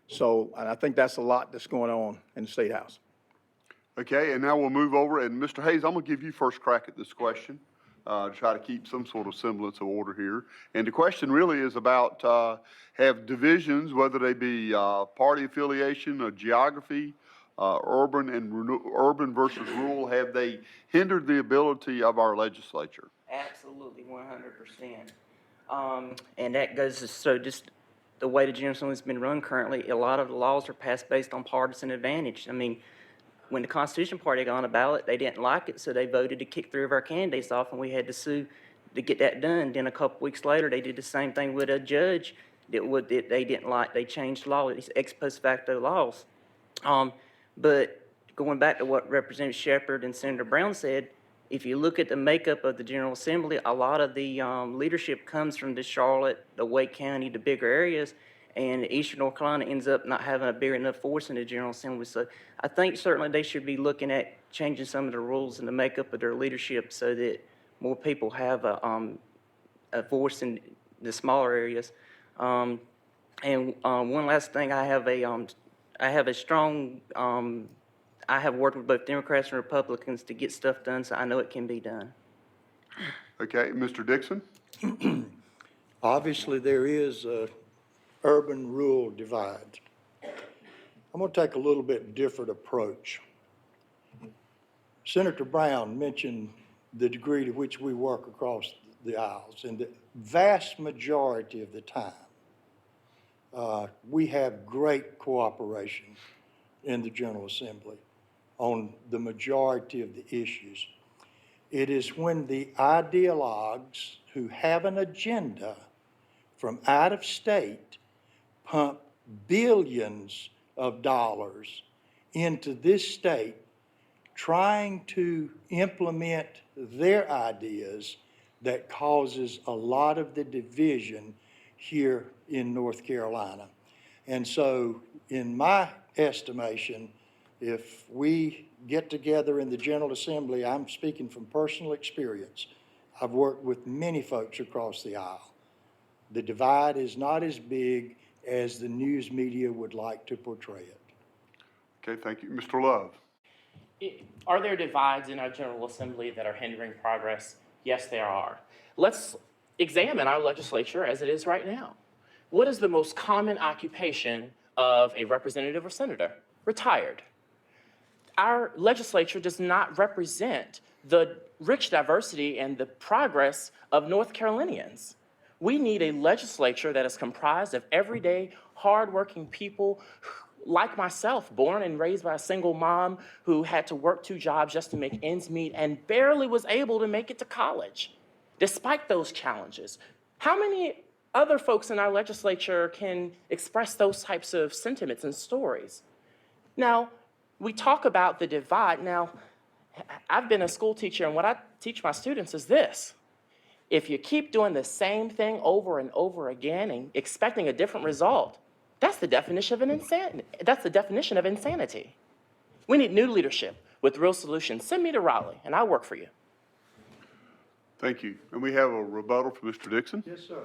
So, and I think that's a lot that's going on in the State House. Okay, and now we'll move over, and Mr. Hayes, I'm gonna give you first crack at this question, to try to keep some sort of semblance of order here. And the question really is about, have divisions, whether they be, party affiliation or geography, urban versus rural, have they hindered the ability of our legislature? Absolutely, 100%. And that goes to, so just the way the General Assembly's been run currently, a lot of the laws are passed based on partisan advantage. I mean, when the Constitution Party got on the ballot, they didn't like it, so they voted to kick 3 of our candidates off, and we had to sue to get that done. Then a couple weeks later, they did the same thing with a judge that they didn't like. They changed the law, these ex post facto laws. But going back to what Representative Shepherd and Senator Brown said, if you look at the makeup of the General Assembly, a lot of the leadership comes from the Charlotte, the Wake County, the bigger areas, and Eastern North Carolina ends up not having a big enough force in the General Assembly. So I think certainly they should be looking at changing some of the rules and the makeup of their leadership so that more people have a voice in the smaller areas. And one last thing, I have a strong, I have worked with both Democrats and Republicans to get stuff done, so I know it can be done. Okay, Mr. Dixon? Obviously, there is a urban-rural divide. I'm going to take a little bit different approach. Senator Brown mentioned the degree to which we work across the aisles, and the vast majority of the time, we have great cooperation in the General Assembly on the majority of the issues. It is when the ideologues who have an agenda from out of state pump billions of dollars into this state trying to implement their ideas that causes a lot of the division here in North Carolina. And so, in my estimation, if we get together in the General Assembly, I'm speaking from personal experience. I've worked with many folks across the aisle. The divide is not as big as the news media would like to portray it. Okay, thank you. Mr. Love? Are there divides in our General Assembly that are hindering progress? Yes, there are. Let's examine our legislature as it is right now. What is the most common occupation of a representative or senator? Retired. Our legislature does not represent the rich diversity and the progress of North Carolinians. We need a legislature that is comprised of everyday, hardworking people like myself, born and raised by a single mom who had to work 2 jobs just to make ends meet and barely was able to make it to college, despite those challenges. How many other folks in our legislature can express those types of sentiments and stories? Now, we talk about the divide. Now, I've been a school teacher, and what I teach my students is this. If you keep doing the same thing over and over again and expecting a different result, that's the definition of insanity. We need new leadership with real solutions. Send me to Raleigh, and I'll work for you. Thank you. And we have a rebuttal from Mr. Dixon. Yes, sir.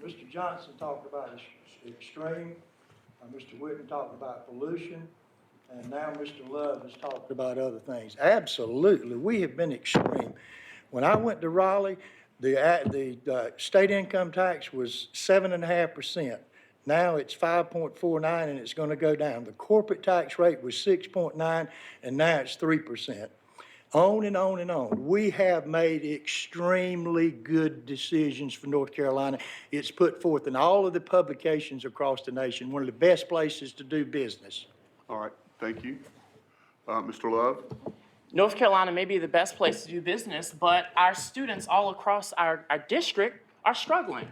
Mr. Johnson talked about extreme, Mr. Whitten talked about pollution, and now Mr. Love has talked about other things. Absolutely, we have been extreme. When I went to Raleigh, the state income tax was 7.5%. Now it's 5.49, and it's going to go down. The corporate tax rate was 6.9, and now it's 3%. On and on and on. We have made extremely good decisions for North Carolina. It's put forth in all of the publications across the nation, one of the best places to do business. All right, thank you. Mr. Love? North Carolina may be the best place to do business, but our students all across our district are struggling.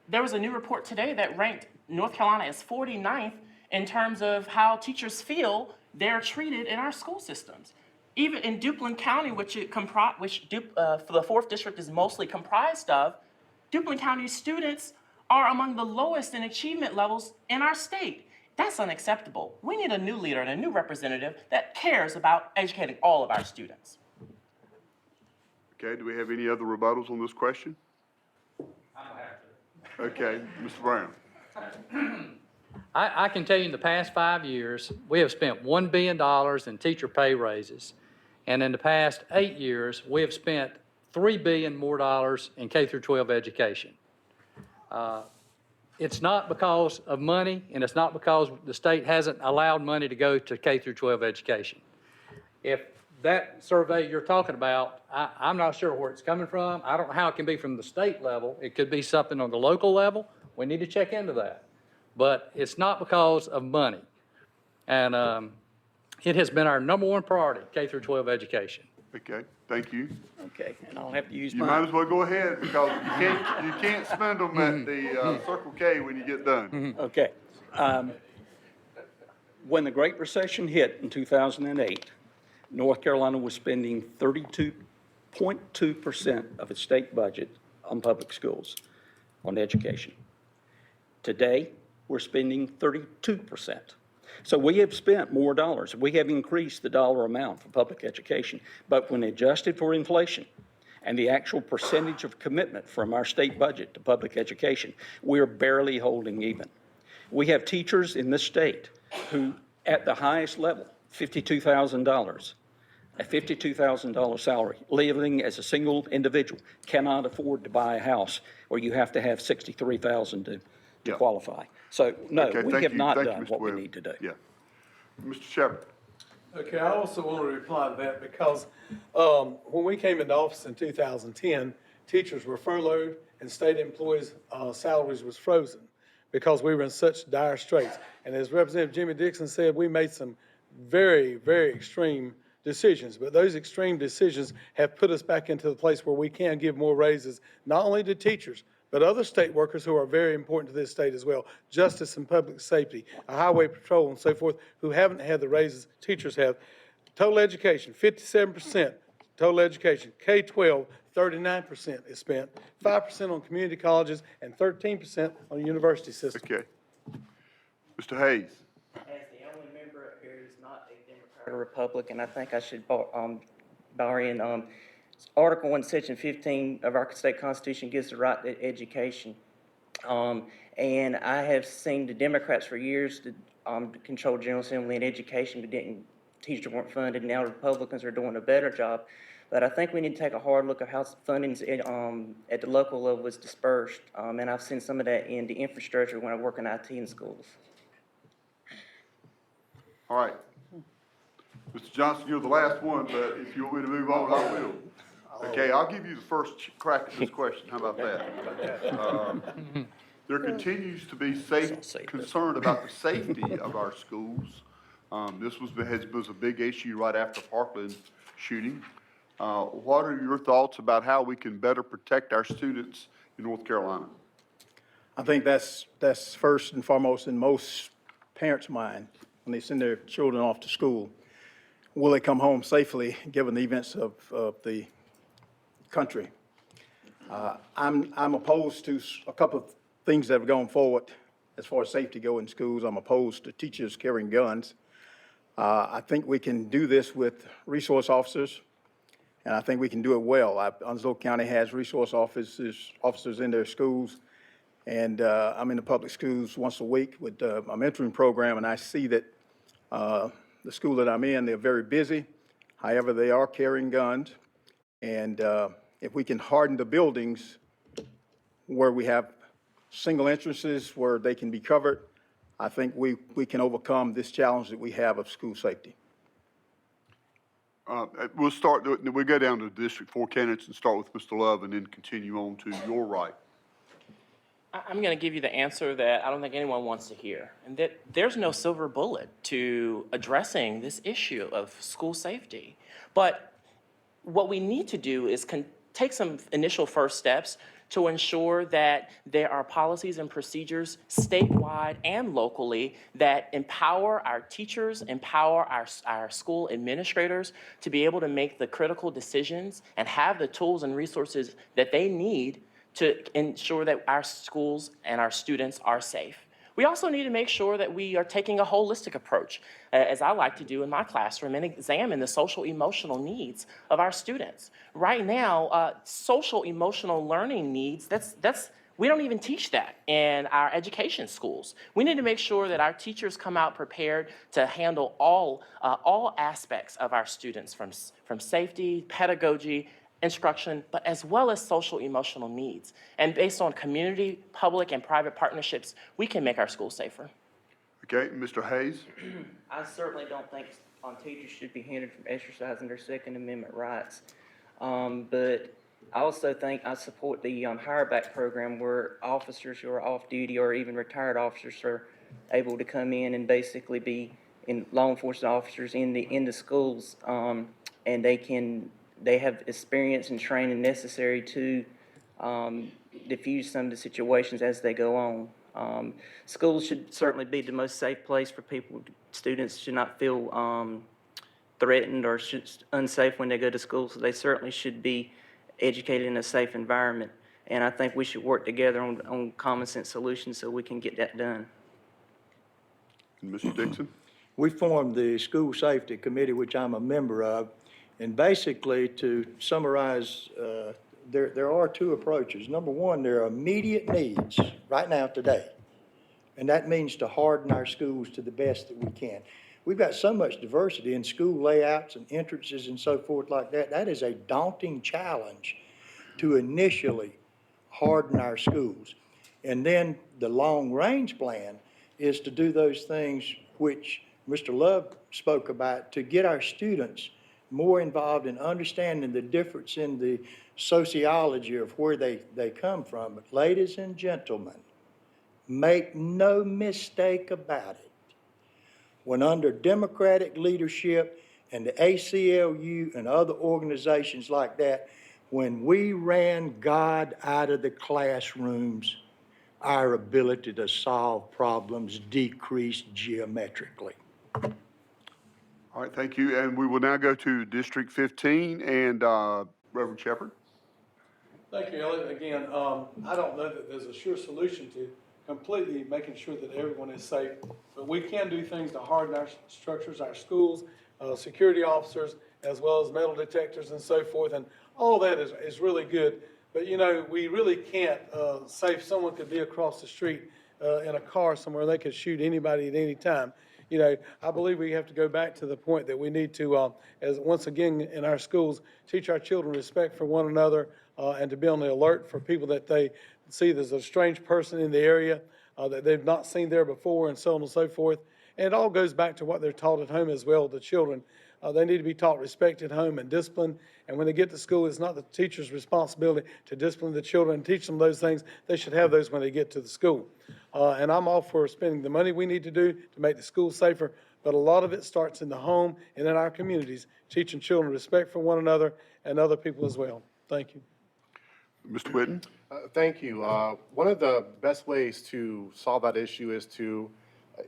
There was a new report today that ranked North Carolina as 49th in terms of how teachers feel they're treated in our school systems. Even in Duplin County, which the 4th district is mostly comprised of, Duplin County students are among the lowest in achievement levels in our state. That's unacceptable. We need a new leader and a new representative that cares about educating all of our students. Okay, do we have any other rebuttals on this question? Okay, Mr. Brown. I can tell you in the past 5 years, we have spent $1 billion in teacher pay raises. And in the past 8 years, we have spent $3 billion more in K through 12 education. It's not because of money, and it's not because the state hasn't allowed money to go to K through 12 education. If that survey you're talking about, I'm not sure where it's coming from. I don't know how it can be from the state level. It could be something on the local level. We need to check into that. But it's not because of money. And it has been our number one priority, K through 12 education. Okay, thank you. Okay, and I'll have to use You might as well go ahead because you can't spend them at the Circle K when you get done. Okay. When the Great Recession hit in 2008, North Carolina was spending 32.2% of its state budget on public schools, on education. Today, we're spending 32%. So we have spent more dollars. We have increased the dollar amount for public education. But when adjusted for inflation and the actual percentage of commitment from our state budget to public education, we're barely holding even. We have teachers in this state who, at the highest level, $52,000, a $52,000 salary, living as a single individual, cannot afford to buy a house where you have to have $63,000 to qualify. So, no, Okay, we thank have you. not Thank you, done Mr. what we Webb. need to do. Yeah. Mr. Shepherd. Okay, I also want to reply to that because when we came into office in 2010, teachers were furloughed and state employees' salaries was frozen because we were in such dire straits. And as Representative Jimmy Dixon said, we made some very, very extreme decisions. But those extreme decisions have put us back into the place where we can give more raises, not only to teachers, but other state workers who are very important to this state as well, justice and public safety, highway patrol and so forth, who haven't had the raises teachers have. Total education, 57%, total education. K-12, 39% is spent, 5% on community colleges, and 13% on the university system. Okay. Mr. Hayes. As the only member up here who's not a Democrat or Republican, I think I should borrow in Article 1, Section 15 of our state constitution gives the right to education. And I have seen the Democrats for years to control General Assembly and education, but teachers weren't funded. Now Republicans are doing a better job. But I think we need to take a hard look at how funding at the local level is dispersed. And I've seen some of that in the infrastructure when I work in IT in schools. All right. Mr. Johnson, you're the last one, but if you want me to move on, I will. Okay, I'll give you the first crack at this question. How about that? There continues to be concern about the safety of our schools. This was a big issue right after Parkland shooting. What are your thoughts about how we can better protect our students in North Carolina? I think that's first and foremost in most parents' mind when they send their children off to school. Will they come home safely, given the events of the country? I'm opposed to a couple of things that have gone forward as far as safety go in schools. I'm opposed to teachers carrying guns. I think we can do this with resource officers, and I think we can do it well. Onslow County has resource officers in their schools, and I'm in the public schools once a week with a mentoring program, and I see that the school that I'm in, they're very busy. However, they are carrying guns, and if we can harden the buildings where we have single entrances where they can be covered, I think we can overcome this challenge that we have of school safety. We'll go down to District 4 candidates and start with Mr. Love and then continue on to your right. I'm going to give you the answer that I don't think anyone wants to hear, and that there's no silver bullet to addressing this issue of school safety. But what we need to do is take some initial first steps to ensure that there are policies and procedures statewide and locally that empower our teachers, empower our school administrators to be able to make the critical decisions and have the tools and resources that they need to ensure that our schools and our students are safe. We also need to make sure that we are taking a holistic approach, as I like to do in my classroom, and examine the social emotional needs of our students. Right now, social emotional learning needs, we don't even teach that in our education schools. We need to make sure that our teachers come out prepared to handle all aspects of our students, from safety, pedagogy, instruction, but as well as social emotional needs. And based on community, public, and private partnerships, we can make our schools safer. Okay, Mr. Hayes? I certainly don't think teachers should be hindered from exercising their Second Amendment rights. But I also think I support the hire back program where officers who are off duty or even retired officers are able to come in and basically be law enforcement officers in the schools, and they have experience and training necessary to diffuse some of the situations as they go on. Schools should certainly be the most safe place for people. Students should not feel threatened or unsafe when they go to school, so they certainly should be educated in a safe environment. And I think we should work together on common sense solutions so we can get that done. And Mr. Dixon? We formed the School Safety Committee, which I'm a member of, and basically, to summarize, there are two approaches. Number one, there are immediate needs right now today, and that means to harden our schools to the best that we can. We've got so much diversity in school layouts and entrances and so forth like that. That is a daunting challenge to initially harden our schools. And then the long-range plan is to do those things which Mr. Love spoke about, to get our students more involved in understanding the difference in the sociology of where they come from. But ladies and gentlemen, make no mistake about it. When under Democratic leadership and the ACLU and other organizations like that, when we ran God out of the classrooms, our ability to solve problems decreased geometrically. All right, thank you. And we will now go to District 15 and Reverend Shepherd. Thank you, Elliot. Again, I don't know that there's a sure solution to completely making sure that everyone is safe, but we can do things to harden our structures, our schools, security officers, as well as metal detectors and so forth, and all that is really good. But, you know, we really can't say if someone could be across the street in a car somewhere, they could shoot anybody at any time. You know, I believe we have to go back to the point that we need to, as once again in our schools, teach our children respect for one another and to be on the alert for people that they see there's a strange person in the area that they've not seen there before, and so on and so forth. And it all goes back to what they're taught at home as well, the children. They need to be taught respect at home and discipline. And when they get to school, it's not the teacher's responsibility to discipline the children and teach them those things. They should have those when they get to the school. And I'm all for spending the money we need to do to make the schools safer. But a lot of it starts in the home and in our communities, teaching children respect for one another and other people as well. Thank you. Mr. Whitten? Thank you. One of the best ways to solve that issue is to,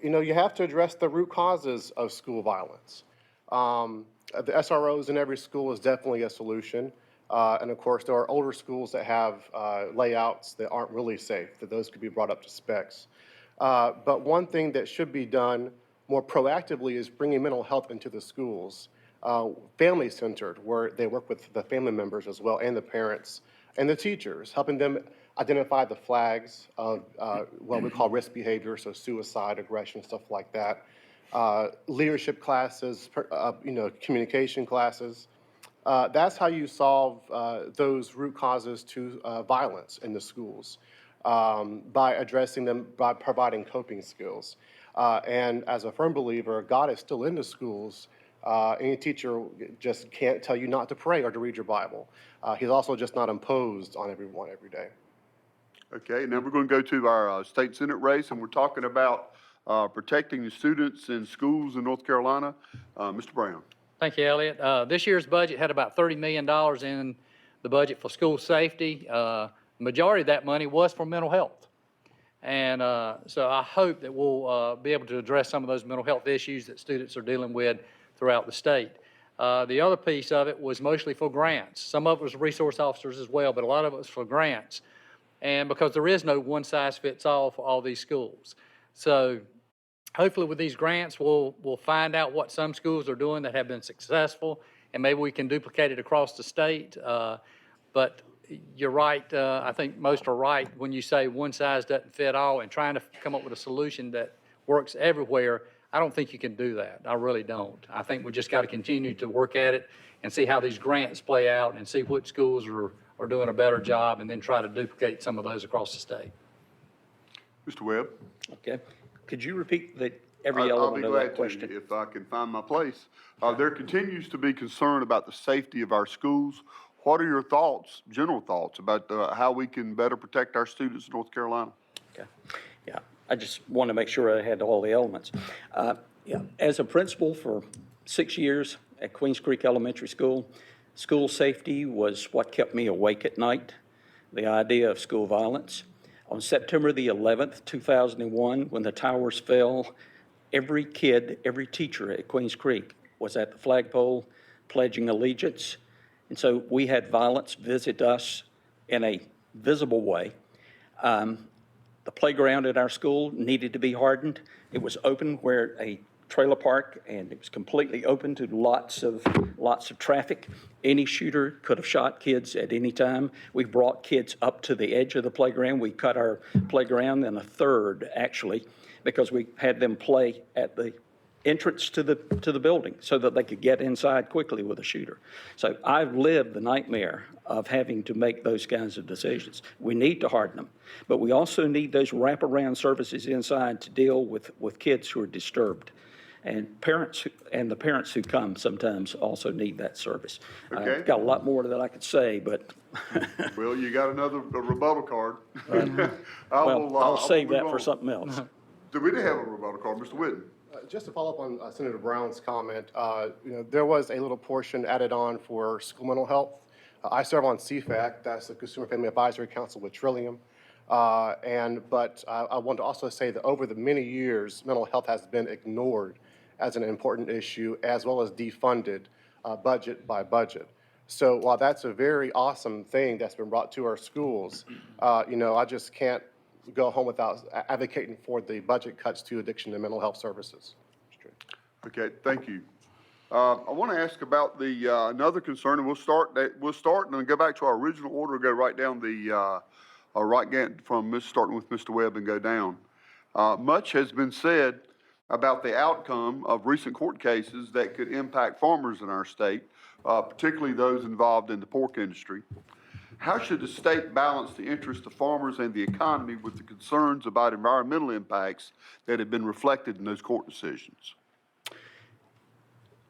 you have to address the root causes of school violence. The SROs in every school is definitely a solution. And of course, there are older schools that have layouts that aren't really safe, that those could be brought up to specs. But one thing that should be done more proactively is bringing mental health into the schools, family-centered, where they work with the family members as well and the parents and the teachers, helping them identify the flags of what we call risk behavior, so suicide, aggression, stuff like that. Leadership classes, communication classes. That's how you solve those root causes to violence in the schools, by addressing them, by providing coping skills. And as a firm believer, God is still in the schools. Any teacher just can't tell you not to pray or to read your Bible. He's also just not imposed on everyone every day. Okay, now we're going to go to our state senate race, and we're talking about protecting the students in schools in North Carolina. Mr. Brown. Thank you, Elliot. This year's budget had about $30 million in the budget for school safety. The majority of that money was for mental health. And so I hope that we'll be able to address some of those mental health issues that students are dealing with throughout the state. The other piece of it was mostly for grants. Some of it was resource officers as well, but a lot of it was for grants. And because there is no one-size-fits-all for all these schools. So hopefully with these grants, we'll find out what some schools are doing that have been successful, and maybe we can duplicate it across the state. But you're right, I think most are right when you say one size doesn't fit all, and trying to come up with a solution that works everywhere. I don't think you can do that. I really don't. I think we just got to continue to work at it and see how these grants play out and see which schools are doing a better job, and then try to duplicate some of those across the state. Mr. Webb? Okay. Could you repeat every I'll element be of glad that to, question? if I can find my place. There continues to be concern about the safety of our schools. What are your thoughts, general thoughts, about how we can better protect our students in North Carolina? Okay. Yeah, I just want to make sure I had all the elements. Yeah, as a principal for 6 years at Queens Creek Elementary School, school safety was what kept me awake at night, the idea of school violence. On September the 11th, 2001, when the towers fell, every kid, every teacher at Queens Creek was at the flagpole pledging allegiance. And so we had violence visit us in a visible way. The playground at our school needed to be hardened. It was open where a trailer park, and it was completely open to lots of traffic. Any shooter could have shot kids at any time. We brought kids up to the edge of the playground. We cut our playground in a third, actually, because we had them play at the entrance to the building so that they could get inside quickly with a shooter. So I've lived the nightmare of having to make those kinds of decisions. We need to harden them, but we also need those wraparound services inside to deal with kids who are disturbed. And the parents who come sometimes also need that service. Okay. I've got a lot more that I could say, but Well, you got another rebuttal card. I'll save that for on. something else. We did have a rebuttal card, Mr. Whitten. Just to follow up on Senator Brown's comment, there was a little portion added on for school mental health. I serve on CFAC, that's the Consumer Family Advisory Council with Trillium. But I want to also say that over the many years, mental health has been ignored as an important issue, as well as defunded budget by budget. So while that's a very awesome thing that's been brought to our schools, I just can't go home without advocating for the budget cuts to addiction and mental health services. Okay, thank you. I want to ask about the another concern, and we'll start and then go back to our original order, go right down the starting with Mr. Webb and go down. Much has been said about the outcome of recent court cases that could impact farmers in our state, particularly those involved in the pork industry. How should the state balance the interest of farmers and the economy with the concerns about environmental impacts that have been reflected in those court decisions?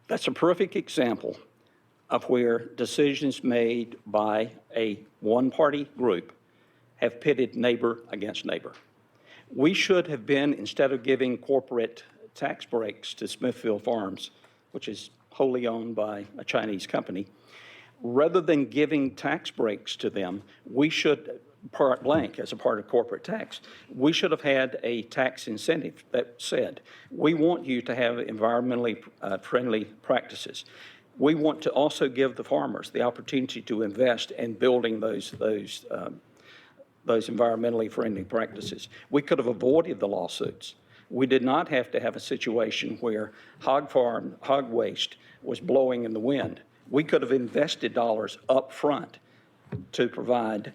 That's a perfect example of where decisions made by a one-party group have pitted neighbor against neighbor. We should have been, instead of giving corporate tax breaks to Smithfield Farms, which is wholly owned by a Chinese company, rather than giving tax breaks to them, we should, part blank as a part of corporate tax, we should have had a tax incentive that said, we want you to have environmentally friendly practices. We want to also give the farmers the opportunity to invest in building those environmentally friendly practices. We could have avoided the lawsuits. We did not have to have a situation where hog waste was blowing in the wind. We could have invested dollars up front to provide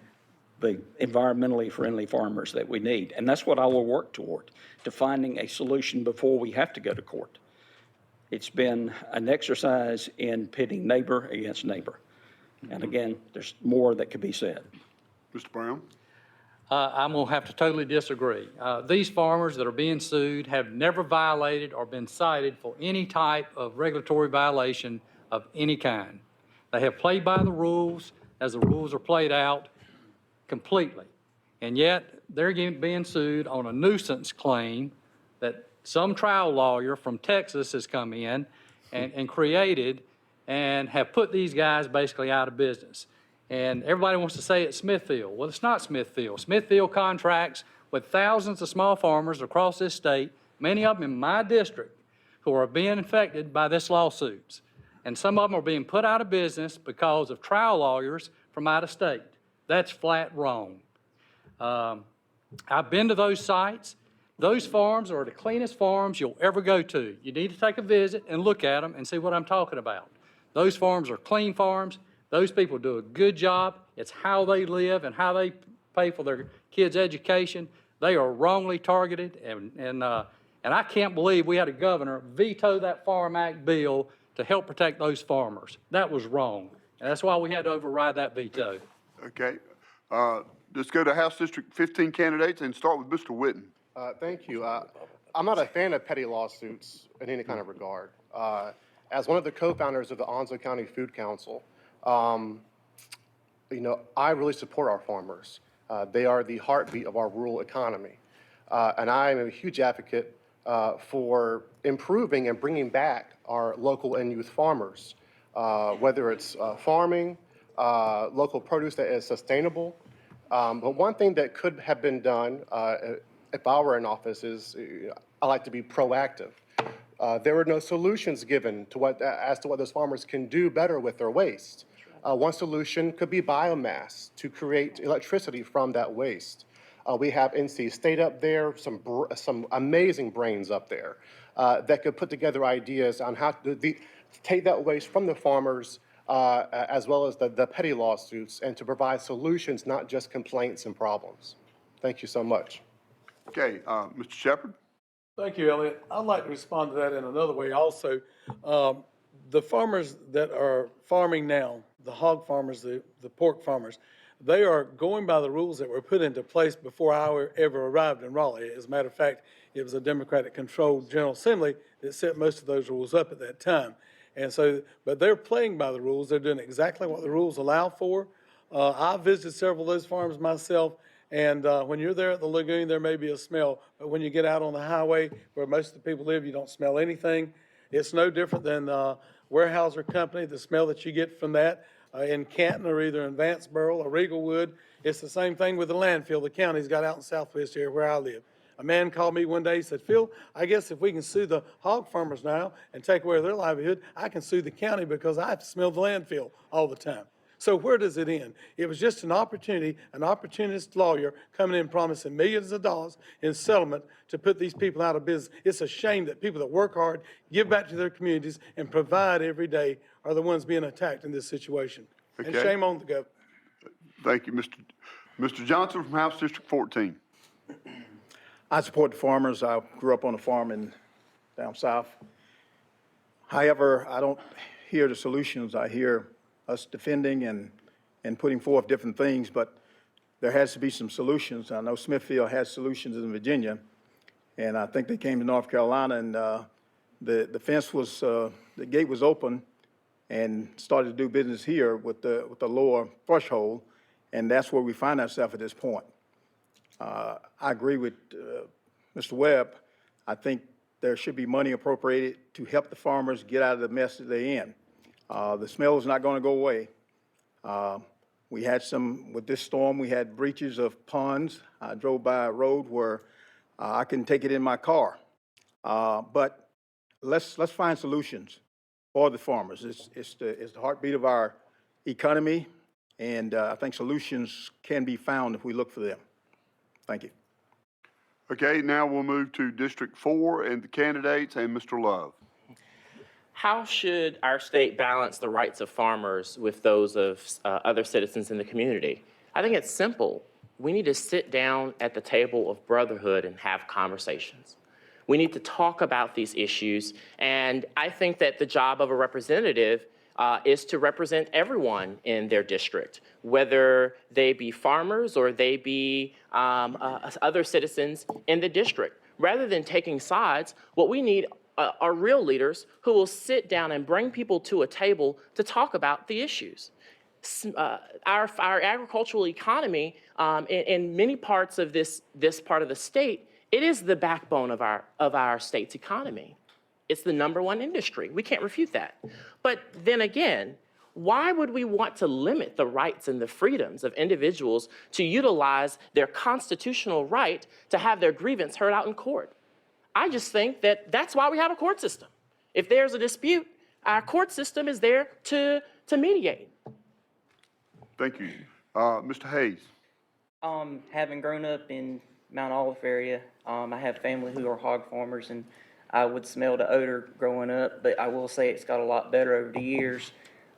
the environmentally friendly farmers that we need. And that's what I will work toward, to finding a solution before we have to go to court. It's been an exercise in pitting neighbor against neighbor. And again, there's more that could be said. Mr. Brown? I'm going to have to totally disagree. These farmers that are being sued have never violated or been cited for any type of regulatory violation of any kind. They have played by the rules as the rules are played out completely. And yet they're being sued on a nuisance claim that some trial lawyer from Texas has come in and created and have put these guys basically out of business. And everybody wants to say it's Smithfield. Well, it's not Smithfield. Smithfield contracts with thousands of small farmers across this state, many of them in my district, who are being affected by this lawsuits. And some of them are being put out of business because of trial lawyers from out of state. That's flat wrong. I've been to those sites. Those farms are the cleanest farms you'll ever go to. You need to take a visit and look at them and see what I'm talking about. Those farms are clean farms. Those people do a good job. It's how they live and how they pay for their kids' education. They are wrongly targeted, and I can't believe we had a governor veto that Farm Act bill to help protect those farmers. That was wrong, and that's why we had to override that veto. Okay. Let's go to House District 15 candidates and start with Mr. Whitten. Thank you. I'm not a fan of petty lawsuits in any kind of regard. As one of the co-founders of the Onslow County Food Council, I really support our farmers. They are the heartbeat of our rural economy. And I am a huge advocate for improving and bringing back our local and youth farmers, whether it's farming, local produce that is sustainable. But one thing that could have been done if I were in office is I like to be proactive. There were no solutions given as to what those farmers can do better with their waste. One solution could be biomass to create electricity from that waste. We have NC State up there, some amazing brains up there that could put together ideas on how to take that waste from the farmers as well as the petty lawsuits and to provide solutions, not just complaints and problems. Thank you so much. Okay, Mr. Shepherd? Thank you, Elliot. I'd like to respond to that in another way also. The farmers that are farming now, the hog farmers, the pork farmers, they are going by the rules that were put into place before I ever arrived in Raleigh. As a matter of fact, it was a Democratic-controlled General Assembly that set most of those rules up at that time. And so, but they're playing by the rules. They're doing exactly what the rules allow for. I've visited several of those farms myself, and when you're there at the lagoon, there may be a smell, but when you get out on the highway where most of the people live, you don't smell anything. It's no different than Weyerhaeuser Company, the smell that you get from that in Canton or either in Vanceboro or Riegelwood. It's the same thing with the landfill the county's got out in southwest area where I live. A man called me one day, he said, Phil, I guess if we can sue the hog farmers now and take away their livelihood, I can sue the county because I have to smell the landfill all the time. So where does it end? It was just an opportunity, an opportunist lawyer coming in promising millions of dollars in settlement to put these people out of business. It's a shame that people that work hard, give back to their communities, and provide every day are the ones being attacked in this situation. And Okay. shame on the government. Thank you, Mr. Johnson from House District 14. I support the farmers. I grew up on a farm down south. However, I don't hear the solutions. I hear us defending and putting forth different things, but there has to be some solutions. I know Smithfield has solutions in Virginia, and I think they came to North Carolina, and the fence was, the gate was open and started to do business here with the lower threshold, and that's where we find ourselves at this point. I agree with Mr. Webb. I think there should be money appropriated to help the farmers get out of the mess that they're in. The smell is not going to go away. We had with this storm, we had breaches of ponds. I drove by a road where I couldn't take it in my car. But let's find solutions for the farmers. It's the heartbeat of our economy, and I think solutions can be found if we look for them. Thank you. Okay, now we'll move to District 4 and the candidates and Mr. Love. How should our state balance the rights of farmers with those of other citizens in the community? I think it's simple. We need to sit down at the table of brotherhood and have conversations. We need to talk about these issues, and I think that the job of a representative is to represent everyone in their district, whether they be farmers or they be other citizens in the district. Rather than taking sides, what we need are real leaders who will sit down and bring people to a table to talk about the issues. Our agricultural economy in many parts of this part of the state, it is the backbone of our state's economy. It's the #1 industry. We can't refute that. But then again, why would we want to limit the rights and the freedoms of individuals to utilize their constitutional right to have their grievance heard out in court? I just think that that's why we have a court system. If there's a dispute, our court system is there to mediate. Thank you. Mr. Hayes. Having grown up in Mount Olive area. I have family who are hog farmers, and I would smell the odor growing up, but I will say it's got a lot better over the years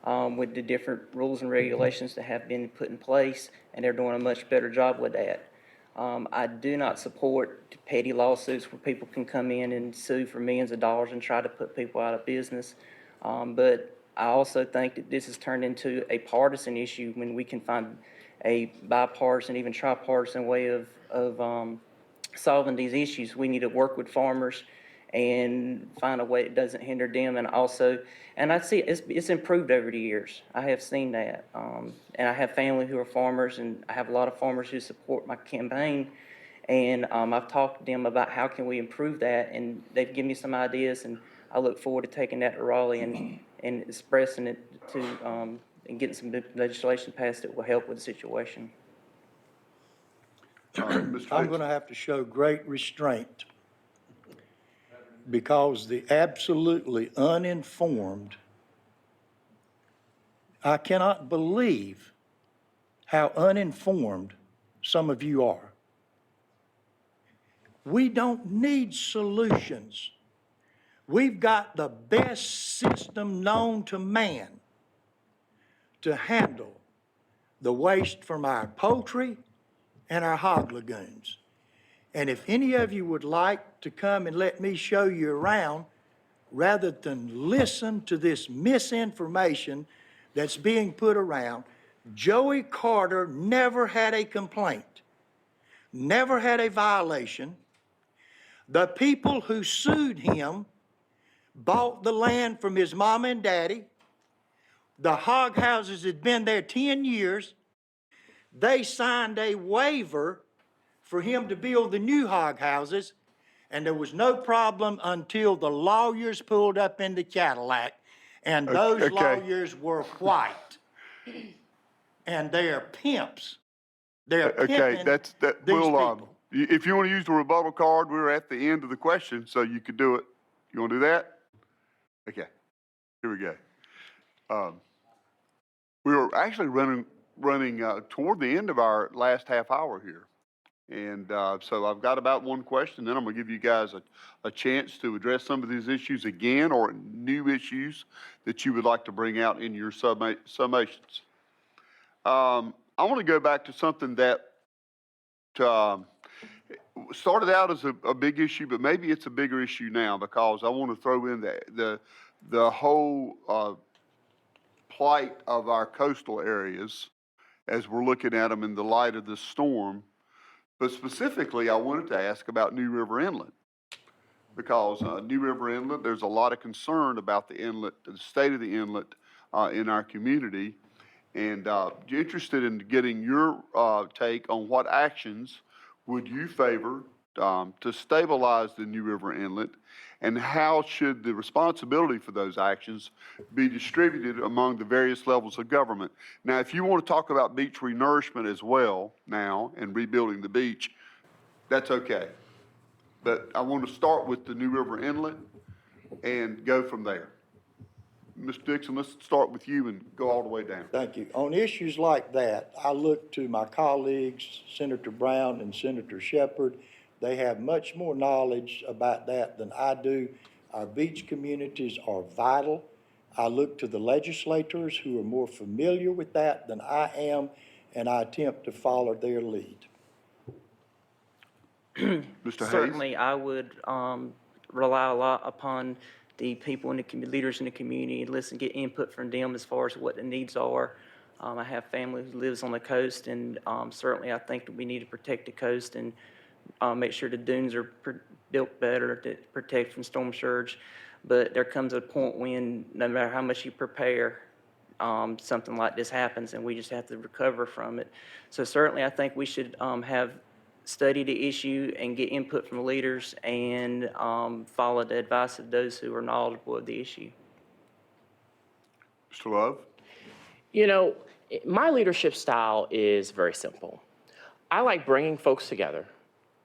with the different rules and regulations that have been put in place, and they're doing a much better job with that. I do not support petty lawsuits where people can come in and sue for millions of dollars and try to put people out of business. But I also think that this has turned into a partisan issue when we can find a bipartisan, even tripartisan way of solving these issues. We need to work with farmers and find a way that doesn't hinder them. And I see it's improved over the years. I have seen that. And I have family who are farmers, and I have a lot of farmers who support my campaign. And I've talked to them about how can we improve that, and they've given me some ideas, and I look forward to taking that to Raleigh and expressing it to, and getting some legislation passed that will help with the situation. Mr. I'm Hicks? going to have to show great restraint because the absolutely uninformed, I cannot believe how uninformed some of you are. We don't need solutions. We've got the best system known to man to handle the waste from our poultry and our hog lagoons. And if any of you would like to come and let me show you around, rather than listen to this misinformation that's being put around, Joey Carter never had a complaint, never had a violation. The people who sued him bought the land from his mom and daddy. The hog houses had been there 10 years. They signed a waiver for him to build the new hog houses, and there was no problem until the lawyers pulled up in the Cadillac, and those Okay. lawyers were white. And they are pimps. They're Okay, pimping these people. If you want to use the rebuttal card, we're at the end of the question, so you could do it. You want to do that? Okay, here we go. We were actually running toward the end of our last half hour here. And so I've got about one question, then I'm going to give you guys a chance to address some of these issues again or new issues that you would like to bring out in your summations. I want to go back to something that started out as a big issue, but maybe it's a bigger issue now because I want to throw in the whole plight of our coastal areas as we're looking at them in the light of this storm. But specifically, I wanted to ask about New River Inlet because New River Inlet, there's a lot of concern about the inlet, the state of the inlet in our community. And interested in getting your take on what actions would you favor to stabilize the New River Inlet, and how should the responsibility for those actions be distributed among the various levels of government? Now, if you want to talk about beach renourishment as well now and rebuilding the beach, that's okay. But I want to start with the New River Inlet and go from there. Mr. Dixon, let's start with you and go all the way down. Thank you. On issues like that, I look to my colleagues, Senator Brown and Senator Shepherd. They have much more knowledge about that than I do. Our beach communities are vital. I look to the legislators who are more familiar with that than I am, and I attempt to follow their lead. Mr. Hayes? Certainly, I would rely a lot upon the people in the leaders in the community and get input from them as far as what the needs are. I have family who lives on the coast, and certainly I think that we need to protect the coast and make sure the dunes are built better to protect from storm surge. But there comes a point when no matter how much you prepare, something like this happens, and we just have to recover from it. So certainly I think we should have study the issue and get input from leaders and follow the advice of those who are knowledgeable of the issue. Mr. Love? You know, my leadership style is very simple. I like bringing folks together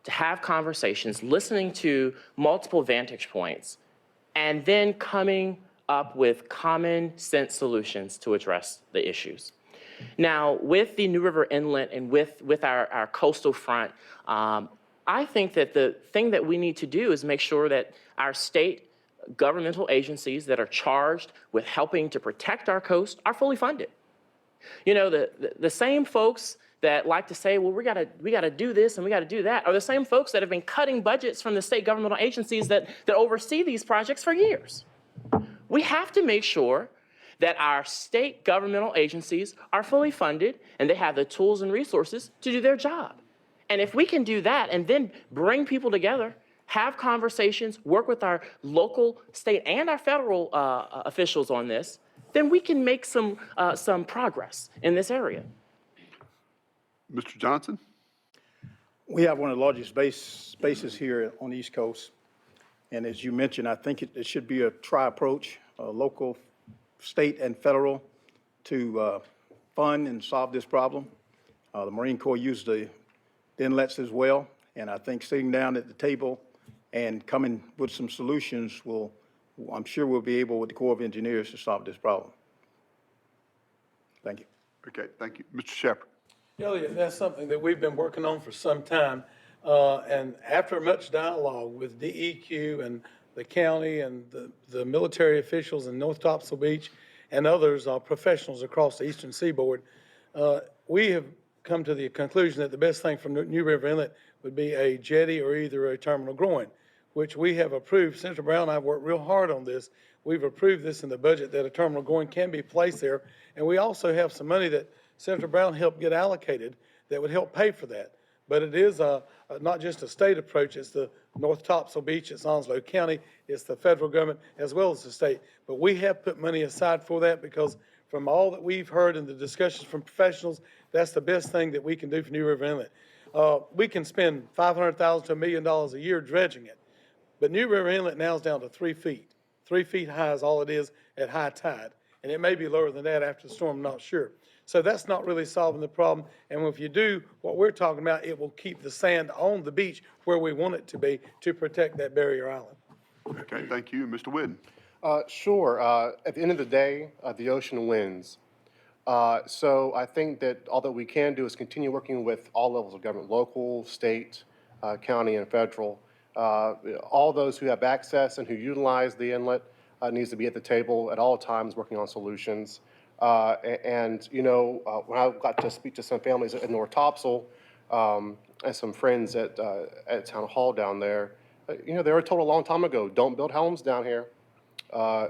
to have conversations, listening to multiple vantage points, and then coming up with common sense solutions to address the issues. Now, with the New River Inlet and with our coastal front, I think that the thing that we need to do is make sure that our state governmental agencies that are charged with helping to protect our coast are fully funded. You know, the same folks that like to say, well, we gotta do this and we gotta do that, are the same folks that have been cutting budgets from the state governmental agencies that oversee these projects for years. We have to make sure that our state governmental agencies are fully funded and they have the tools and resources to do their job. And if we can do that and then bring people together, have conversations, work with our local, state, and our federal officials on this, then we can make some progress in this area. Mr. Johnson? We have one of the largest bases here on the East Coast. And as you mentioned, I think it should be a tri-approach, local, state, and federal, to fund and solve this problem. The Marine Corps used the inlets as well, and I think sitting down at the table and coming with some solutions I'm sure we'll be able with the Corps of Engineers to solve this problem. Thank you. Okay, thank you. Mr. Shepherd? Elliot, that's something that we've been working on for some time. And after much dialogue with DEQ and the county and the military officials in North Topsail Beach and others, professionals across the eastern seaboard, we have come to the conclusion that the best thing for New River Inlet would be a jetty or either a terminal groin, which we have approved. Senator Brown and I have worked real hard on this. We've approved this in the budget that a terminal groin can be placed there. And we also have some money that Senator Brown helped get allocated that would help pay for that. But it is not just a state approach, it's the North Topsail Beach, it's Onslow County, it's the federal government as well as the state. But we have put money aside for that because from all that we've heard in the discussions from professionals, that's the best thing that we can do for New River Inlet. We can spend $500,000 to $1 million a year dredging it. But New River Inlet now is down to 3 feet. 3 feet high is all it is at high tide. And it may be lower than that after the storm, I'm not sure. So that's not really solving the problem. And if you do what we're talking about, it will keep the sand on the beach where we want it to be to protect that barrier island. Okay, thank you. Mr. Whidden? Sure. At the end of the day, the ocean wins. So I think that all that we can do is continue working with all levels of government, local, state, county, and federal. All those who have access and who utilize the inlet needs to be at the table at all times working on solutions. And, you know, when I got to speak to some families at North Topsail and some friends at Town Hall down there, you know, they were told a long time ago, don't build homes down here.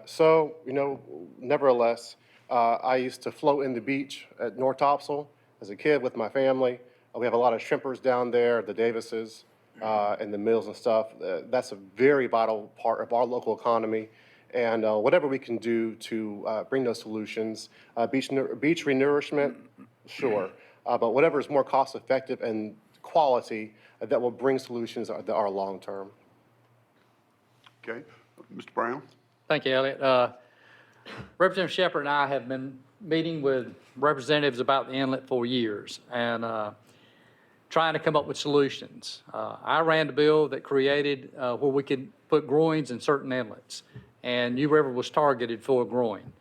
So, you know, nevertheless, I used to float in the beach at North Topsail as a kid with my family. We have a lot of shrimpers down there, the Davises, and the mills and stuff. That's a very vital part of our local economy. And whatever we can do to bring those solutions, beach renourishment, sure, but whatever is more cost effective and quality that will bring solutions that are long term. Okay. Mr. Brown? Thank you, Elliot. Representative Shepherd and I have been meeting with representatives about the inlet for years and trying to come up with solutions. I ran the bill that created where we could put groins in certain inlets, and New River was targeted for a groin.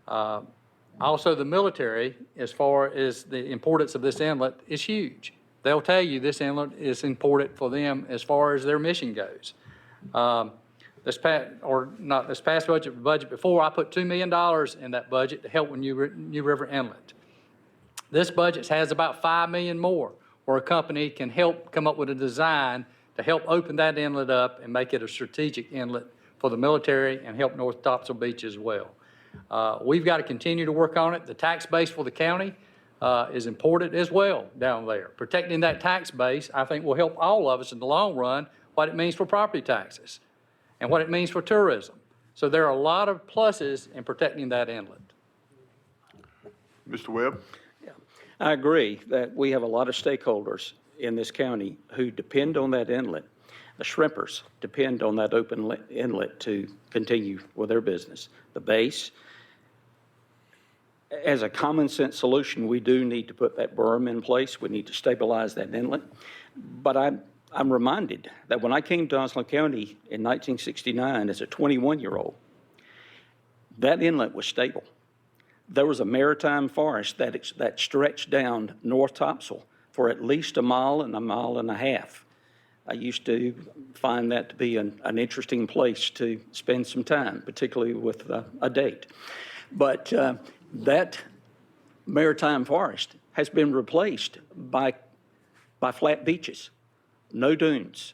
Also, the military, as far as the importance of this inlet, is huge. They'll tell you this inlet is important for them as far as their mission goes. This past budget before, I put $2 million in that budget to help with New River Inlet. This budget has about $5 million more, where a company can help come up with a design to help open that inlet up and make it a strategic inlet for the military and help North Topsail Beach as well. We've got to continue to work on it. The tax base for the county is important as well down there. Protecting that tax base, I think, will help all of us in the long run, what it means for property taxes and what it means for tourism. So there are a lot of pluses in protecting that inlet. Mr. Webb? I agree that we have a lot of stakeholders in this county who depend on that inlet. The shrimpers depend on that open inlet to continue with their business. The base, as a common sense solution, we do need to put that berm in place. We need to stabilize that inlet. But I'm reminded that when I came to Onslow County in 1969 as a 21-year-old, that inlet was stable. There was a maritime forest that stretched down North Topsail for at least a mile and a half. I used to find that to be an interesting place to spend some time, particularly with a date. But that maritime forest has been replaced by flat beaches, no dunes.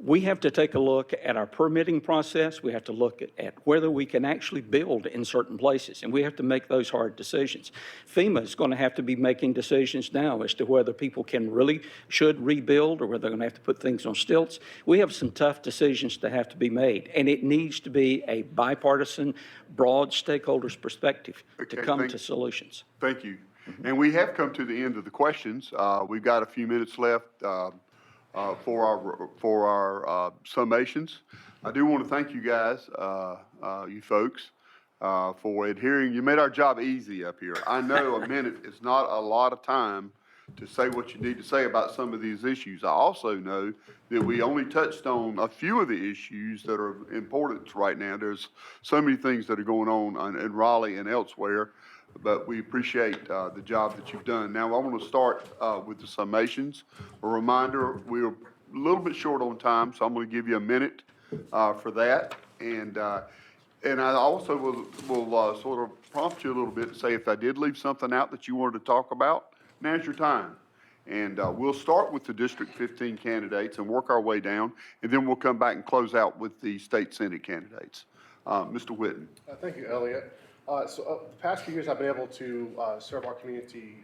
We have to take a look at our permitting process. We have to look at whether we can actually build in certain places, and we have to make those hard decisions. FEMA is going to have to be making decisions now as to whether people should rebuild or whether they're going to have to put things on stilts. We have some tough decisions that have to be made, and it needs to be a bipartisan, broad stakeholders perspective to come to solutions. Thank you. And we have come to the end of the questions. We've got a few minutes left for our summations. I do want to thank you guys, you folks, for adhering. You made our job easy up here. I know a minute is not a lot of time to say what you need to say about some of these issues. I also know that we only touched on a few of the issues that are important right now. There's so many things that are going on in Raleigh and elsewhere, but we appreciate the job that you've done. Now, I want to start with the summations. A reminder, we're a little bit short on time, so I'm going to give you a minute for that. And I also will sort of prompt you a little bit to say if I did leave something out that you wanted to talk about, now's your time. And we'll start with the District 15 candidates and work our way down, and then we'll come back and close out with the state Senate candidates. Mr. Whitten. Thank you, Elliot. The past few years, I've been able to serve our community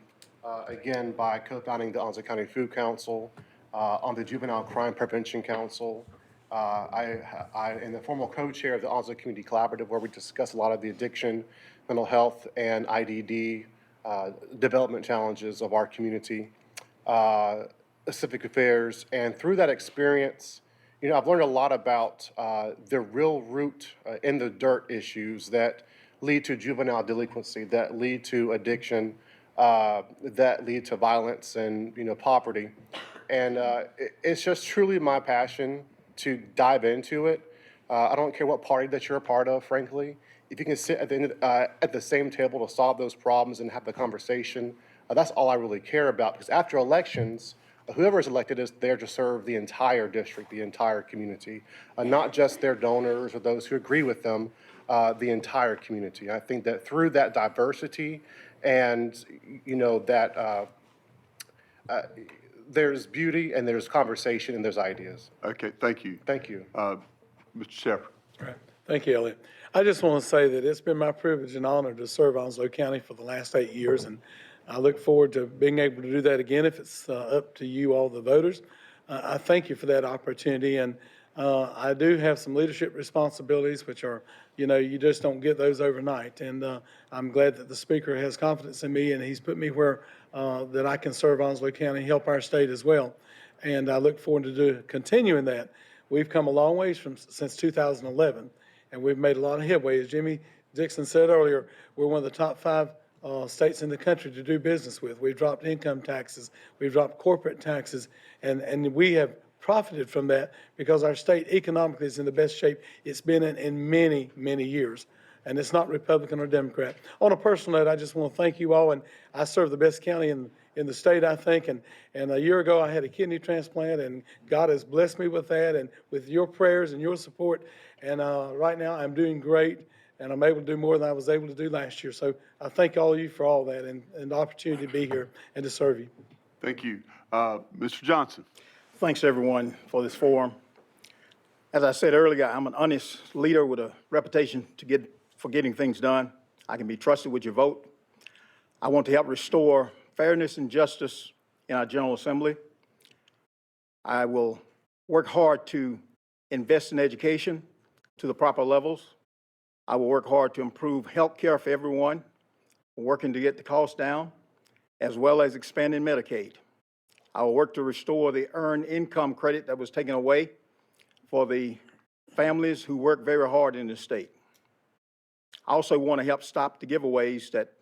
again by co-founding the Onslow County Food Council, on the Juvenile Crime Prevention Council. I am the formal co-chair of the Onslow Community Collaborative, where we discuss a lot of the addiction, mental health, and IDD development challenges of our community, civic affairs. And through that experience, I've learned a lot about the real root in the dirt issues that lead to juvenile delinquency, that lead to addiction, that lead to violence and, poverty. And it's just truly my passion to dive into it. I don't care what party that you're a part of, frankly. If you can sit at the same table to solve those problems and have the conversation, that's all I really care about. Because after elections, whoever is elected is there to serve the entire district, the entire community, not just their donors or those who agree with them, the entire community. I think that through that diversity and, that there's beauty and there's conversation and there's ideas. Okay, thank you. Thank you. Mr. Shepherd. All right. Thank you, Elliot. I just want to say that it's been my privilege and honor to serve Onslow County for the last 8 years, and I look forward to being able to do that again if it's up to you, all the voters. I thank you for that opportunity, and I do have some leadership responsibilities, which are, you just don't get those overnight. And I'm glad that the Speaker has confidence in me, and he's put me where that I can serve Onslow County, help our state as well. And I look forward to continuing that. We've come a long ways since 2011, and we've made a lot of headway. As Jimmy Dixon said earlier, we're one of the top 5 states in the country to do business with. We've dropped income taxes, we've dropped corporate taxes, and we have profited from that because our state economically is in the best shape it's been in many, many years. And it's not Republican or Democrat. On a personal note, I just want to thank you all, and I serve the best county in the state, I think, and a year ago I had a kidney transplant, and God has blessed me with that and with your prayers and your support, and right now I'm doing great, and I'm able to do more than I was able to do last year. So I thank all of you for all that and the opportunity to be here and to serve you. Thank you. Mr. Johnson. Thanks, everyone, for this forum. As I said earlier, I'm an honest leader with a reputation for getting things done. I can be trusted with your vote. I want to help restore fairness and justice in our General Assembly. I will work hard to invest in education to the proper levels. I will work hard to improve health care for everyone, working to get the cost down, as well as expanding Medicaid. I will work to restore the earned income credit that was taken away for the families who work very hard in this state. I also want to help stop the giveaways that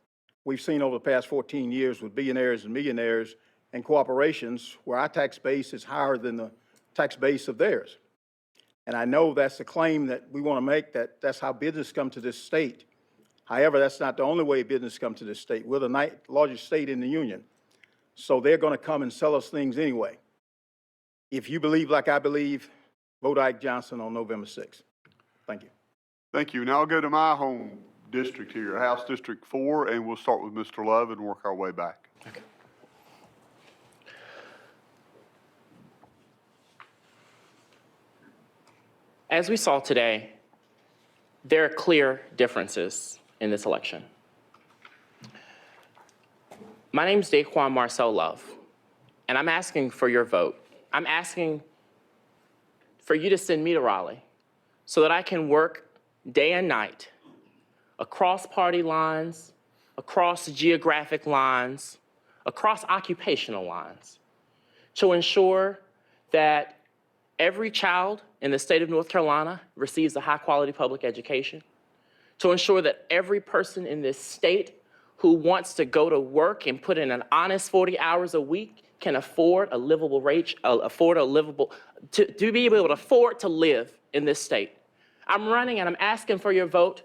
we've seen over the past 14 years with billionaires and millionaires and corporations where our tax base is higher than the tax base of theirs. And I know that's a claim that we want to make, that that's how business come to this state. However, that's not the only way business come to this state. We're the largest state in the union. So they're going to come and sell us things anyway. If you believe like I believe, vote Ike Johnson on November 6th. Thank you. Thank you. Now I'll go to my home district here, House District 4, and we'll start with Mr. Love and work our way back. Okay. As we saw today, there are clear differences in this election. My name is Daquan Marcel Love, and I'm asking for your vote. I'm asking for you to send me to Raleigh so that I can work day and night across party lines, across geographic lines, across occupational lines to ensure that every child in the state of North Carolina receives a high-quality public education, to ensure that every person in this state who wants to go to work and put in an honest 40 hours a week can afford a livable wage, to be able to afford to live in this state. I'm running and I'm asking for your vote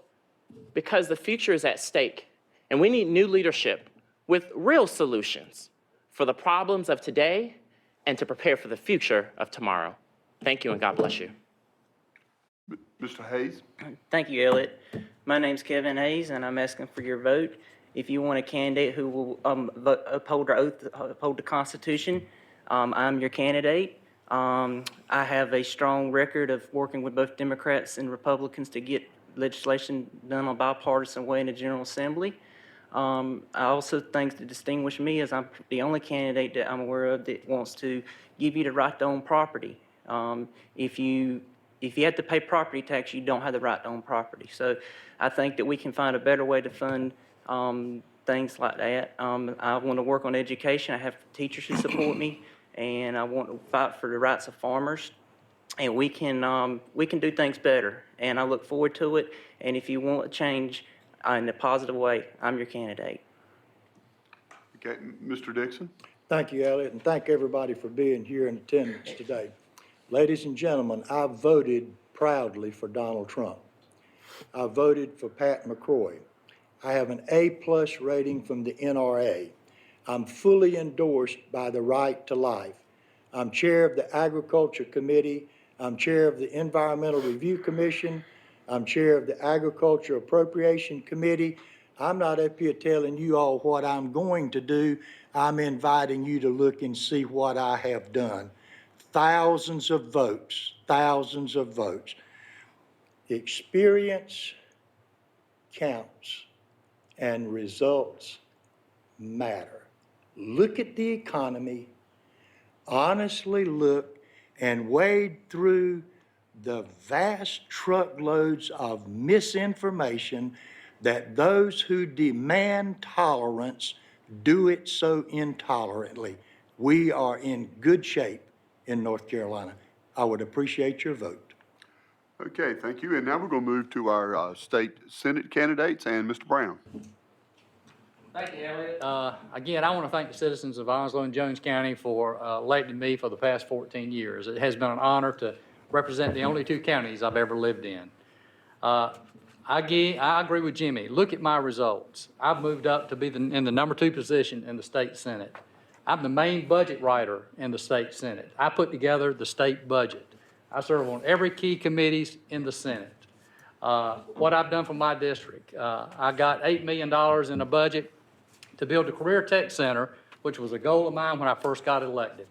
because the future is at stake, and we need new leadership with real solutions for the problems of today and to prepare for the future of tomorrow. Thank you, and God bless you. Mr. Hayes? Thank you, Elliot. My name's Kevin Hayes, and I'm asking for your vote. If you want a candidate who will uphold our oath, uphold the Constitution, I'm your candidate. I have a strong record of working with both Democrats and Republicans to get legislation done on a bipartisan way in the General Assembly. I also think to distinguish me as I'm the only candidate that I'm aware of that wants to give you the right to own property. If you have to pay property tax, you don't have the right to own property. So I think that we can find a better way to fund things like that. I want to work on education. I have teachers who support me, and I want to fight for the rights of farmers. And we can do things better, and I look forward to it. And if you want a change in a positive way, I'm your candidate. Okay, Mr. Dixon? Thank you, Elliot, and thank everybody for being here in attendance today. Ladies and gentlemen, I voted proudly for Donald Trump. I voted for Pat McCrory. I have an A+ rating from the NRA. I'm fully endorsed by the Right to Life. I'm chair of the Agriculture Committee. I'm chair of the Environmental Review Commission. I'm chair of the Agriculture Appropriation Committee. I'm not up here telling you all what I'm going to do. I'm inviting you to look and see what I have done. Thousands of votes, thousands of votes. Experience counts and results matter. Look at the economy, honestly look and wade through the vast truckloads of misinformation that those who demand tolerance do it so intolerantly. We are in good shape in North Carolina. I would appreciate your vote. Okay, thank you. And now we're going to move to our state Senate candidates, and Mr. Brown. Thank you, Elliot. Again, I want to thank the citizens of Onslow and Jones County for electing me for the past 14 years. It has been an honor to represent the only two counties I've ever lived in. I agree with Jimmy. Look at my results. I've moved up to be in the number 2 position in the state Senate. I'm the main budget writer in the state Senate. I put together the state budget. I serve on every key committees in the Senate. What I've done for my district, I got $8 million in a budget to build a career tech center, which was a goal of mine when I first got elected.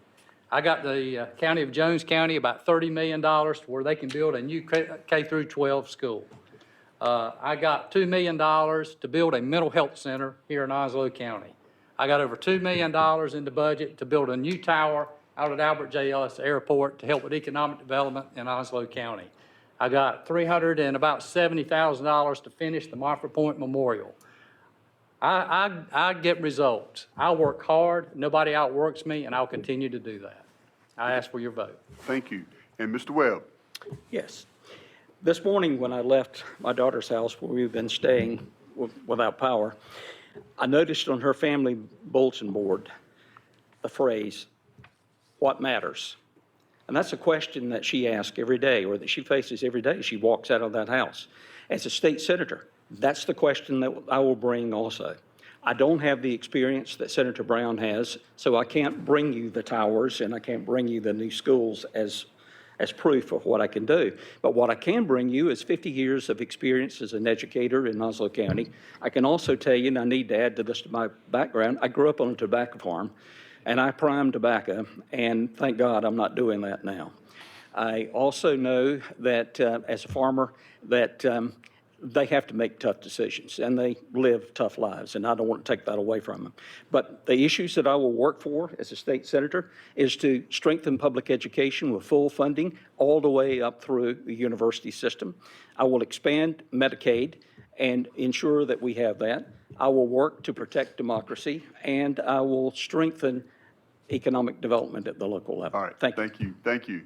I got the county of Jones County about $30 million to where they can build a new K through 12 school. I got $2 million to build a mental health center here in Onslow County. I got over $2 million in the budget to build a new tower out at Albert J. Ellis Airport to help with economic development in Onslow County. I got $370,000 to finish the Moffett Point Memorial. I get results. I work hard. Nobody outworks me, and I'll continue to do that. I ask for your vote. Thank you. And Mr. Webb? Yes. This morning when I left my daughter's house where we've been staying without power, I noticed on her family bulletin board the phrase, "What matters?" And that's a question that she asks every day, or that she faces every day she walks out of that house. As a state senator, that's the question that I will bring also. I don't have the experience that Senator Brown has, so I can't bring you the towers and I can't bring you the new schools as proof of what I can do. But what I can bring you is 50 years of experience as an educator in Onslow County. I can also tell you, and I need to add to this to my background, I grew up on a tobacco farm, and I primed tobacco, and thank God I'm not doing that now. I also know that as a farmer that they have to make tough decisions and they live tough lives, and I don't want to take that away from them. But the issues that I will work for as a state senator is to strengthen public education with full funding all the way up through the university system. I will expand Medicaid and ensure that we have that. I will work to protect democracy, and I will strengthen economic development at the local level. All right, Thank you. thank you, thank you.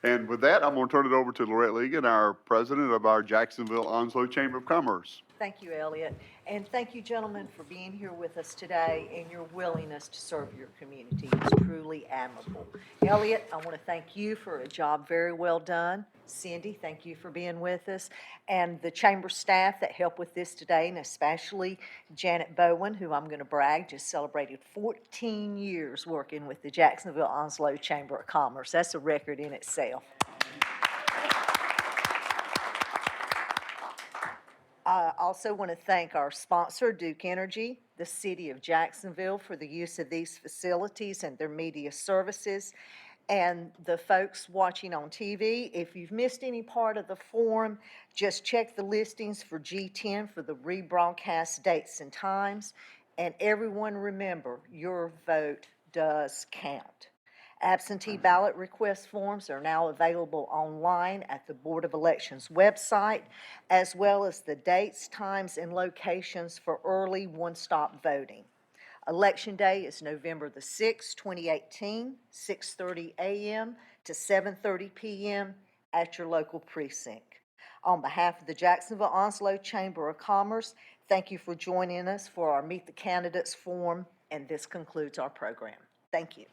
And with that, I'm going to turn it over to Lorette Ligon, our president of our Jacksonville Onslow Chamber of Commerce. Thank you, Elliot. And thank you, gentlemen, for being here with us today and your willingness to serve your community. It's truly admirable. Elliot, I want to thank you for a job very well done. Cindy, thank you for being with us. And the chamber staff that helped with this today, and especially Janet Bowen, who I'm going to brag, just celebrated 14 years working with the Jacksonville Onslow Chamber of Commerce. That's a record in itself. I also want to thank our sponsor, Duke Energy, the City of Jacksonville, for the use of these facilities and their media services, and the folks watching on TV. If you've missed any part of the forum, just check the listings for G10 for the rebroadcast dates and times. And everyone remember, your vote does count. Absentee ballot request forms are now available online at the Board of Elections website, as well as the dates, times, and locations for early one-stop voting. Election Day is November the 6th, 2018, 6:30 a.m. to 7:30 p.m. at your local precinct. On behalf of the Jacksonville Onslow Chamber of Commerce, thank you for joining us for our Meet the Candidates Forum, and this concludes our program. Thank you.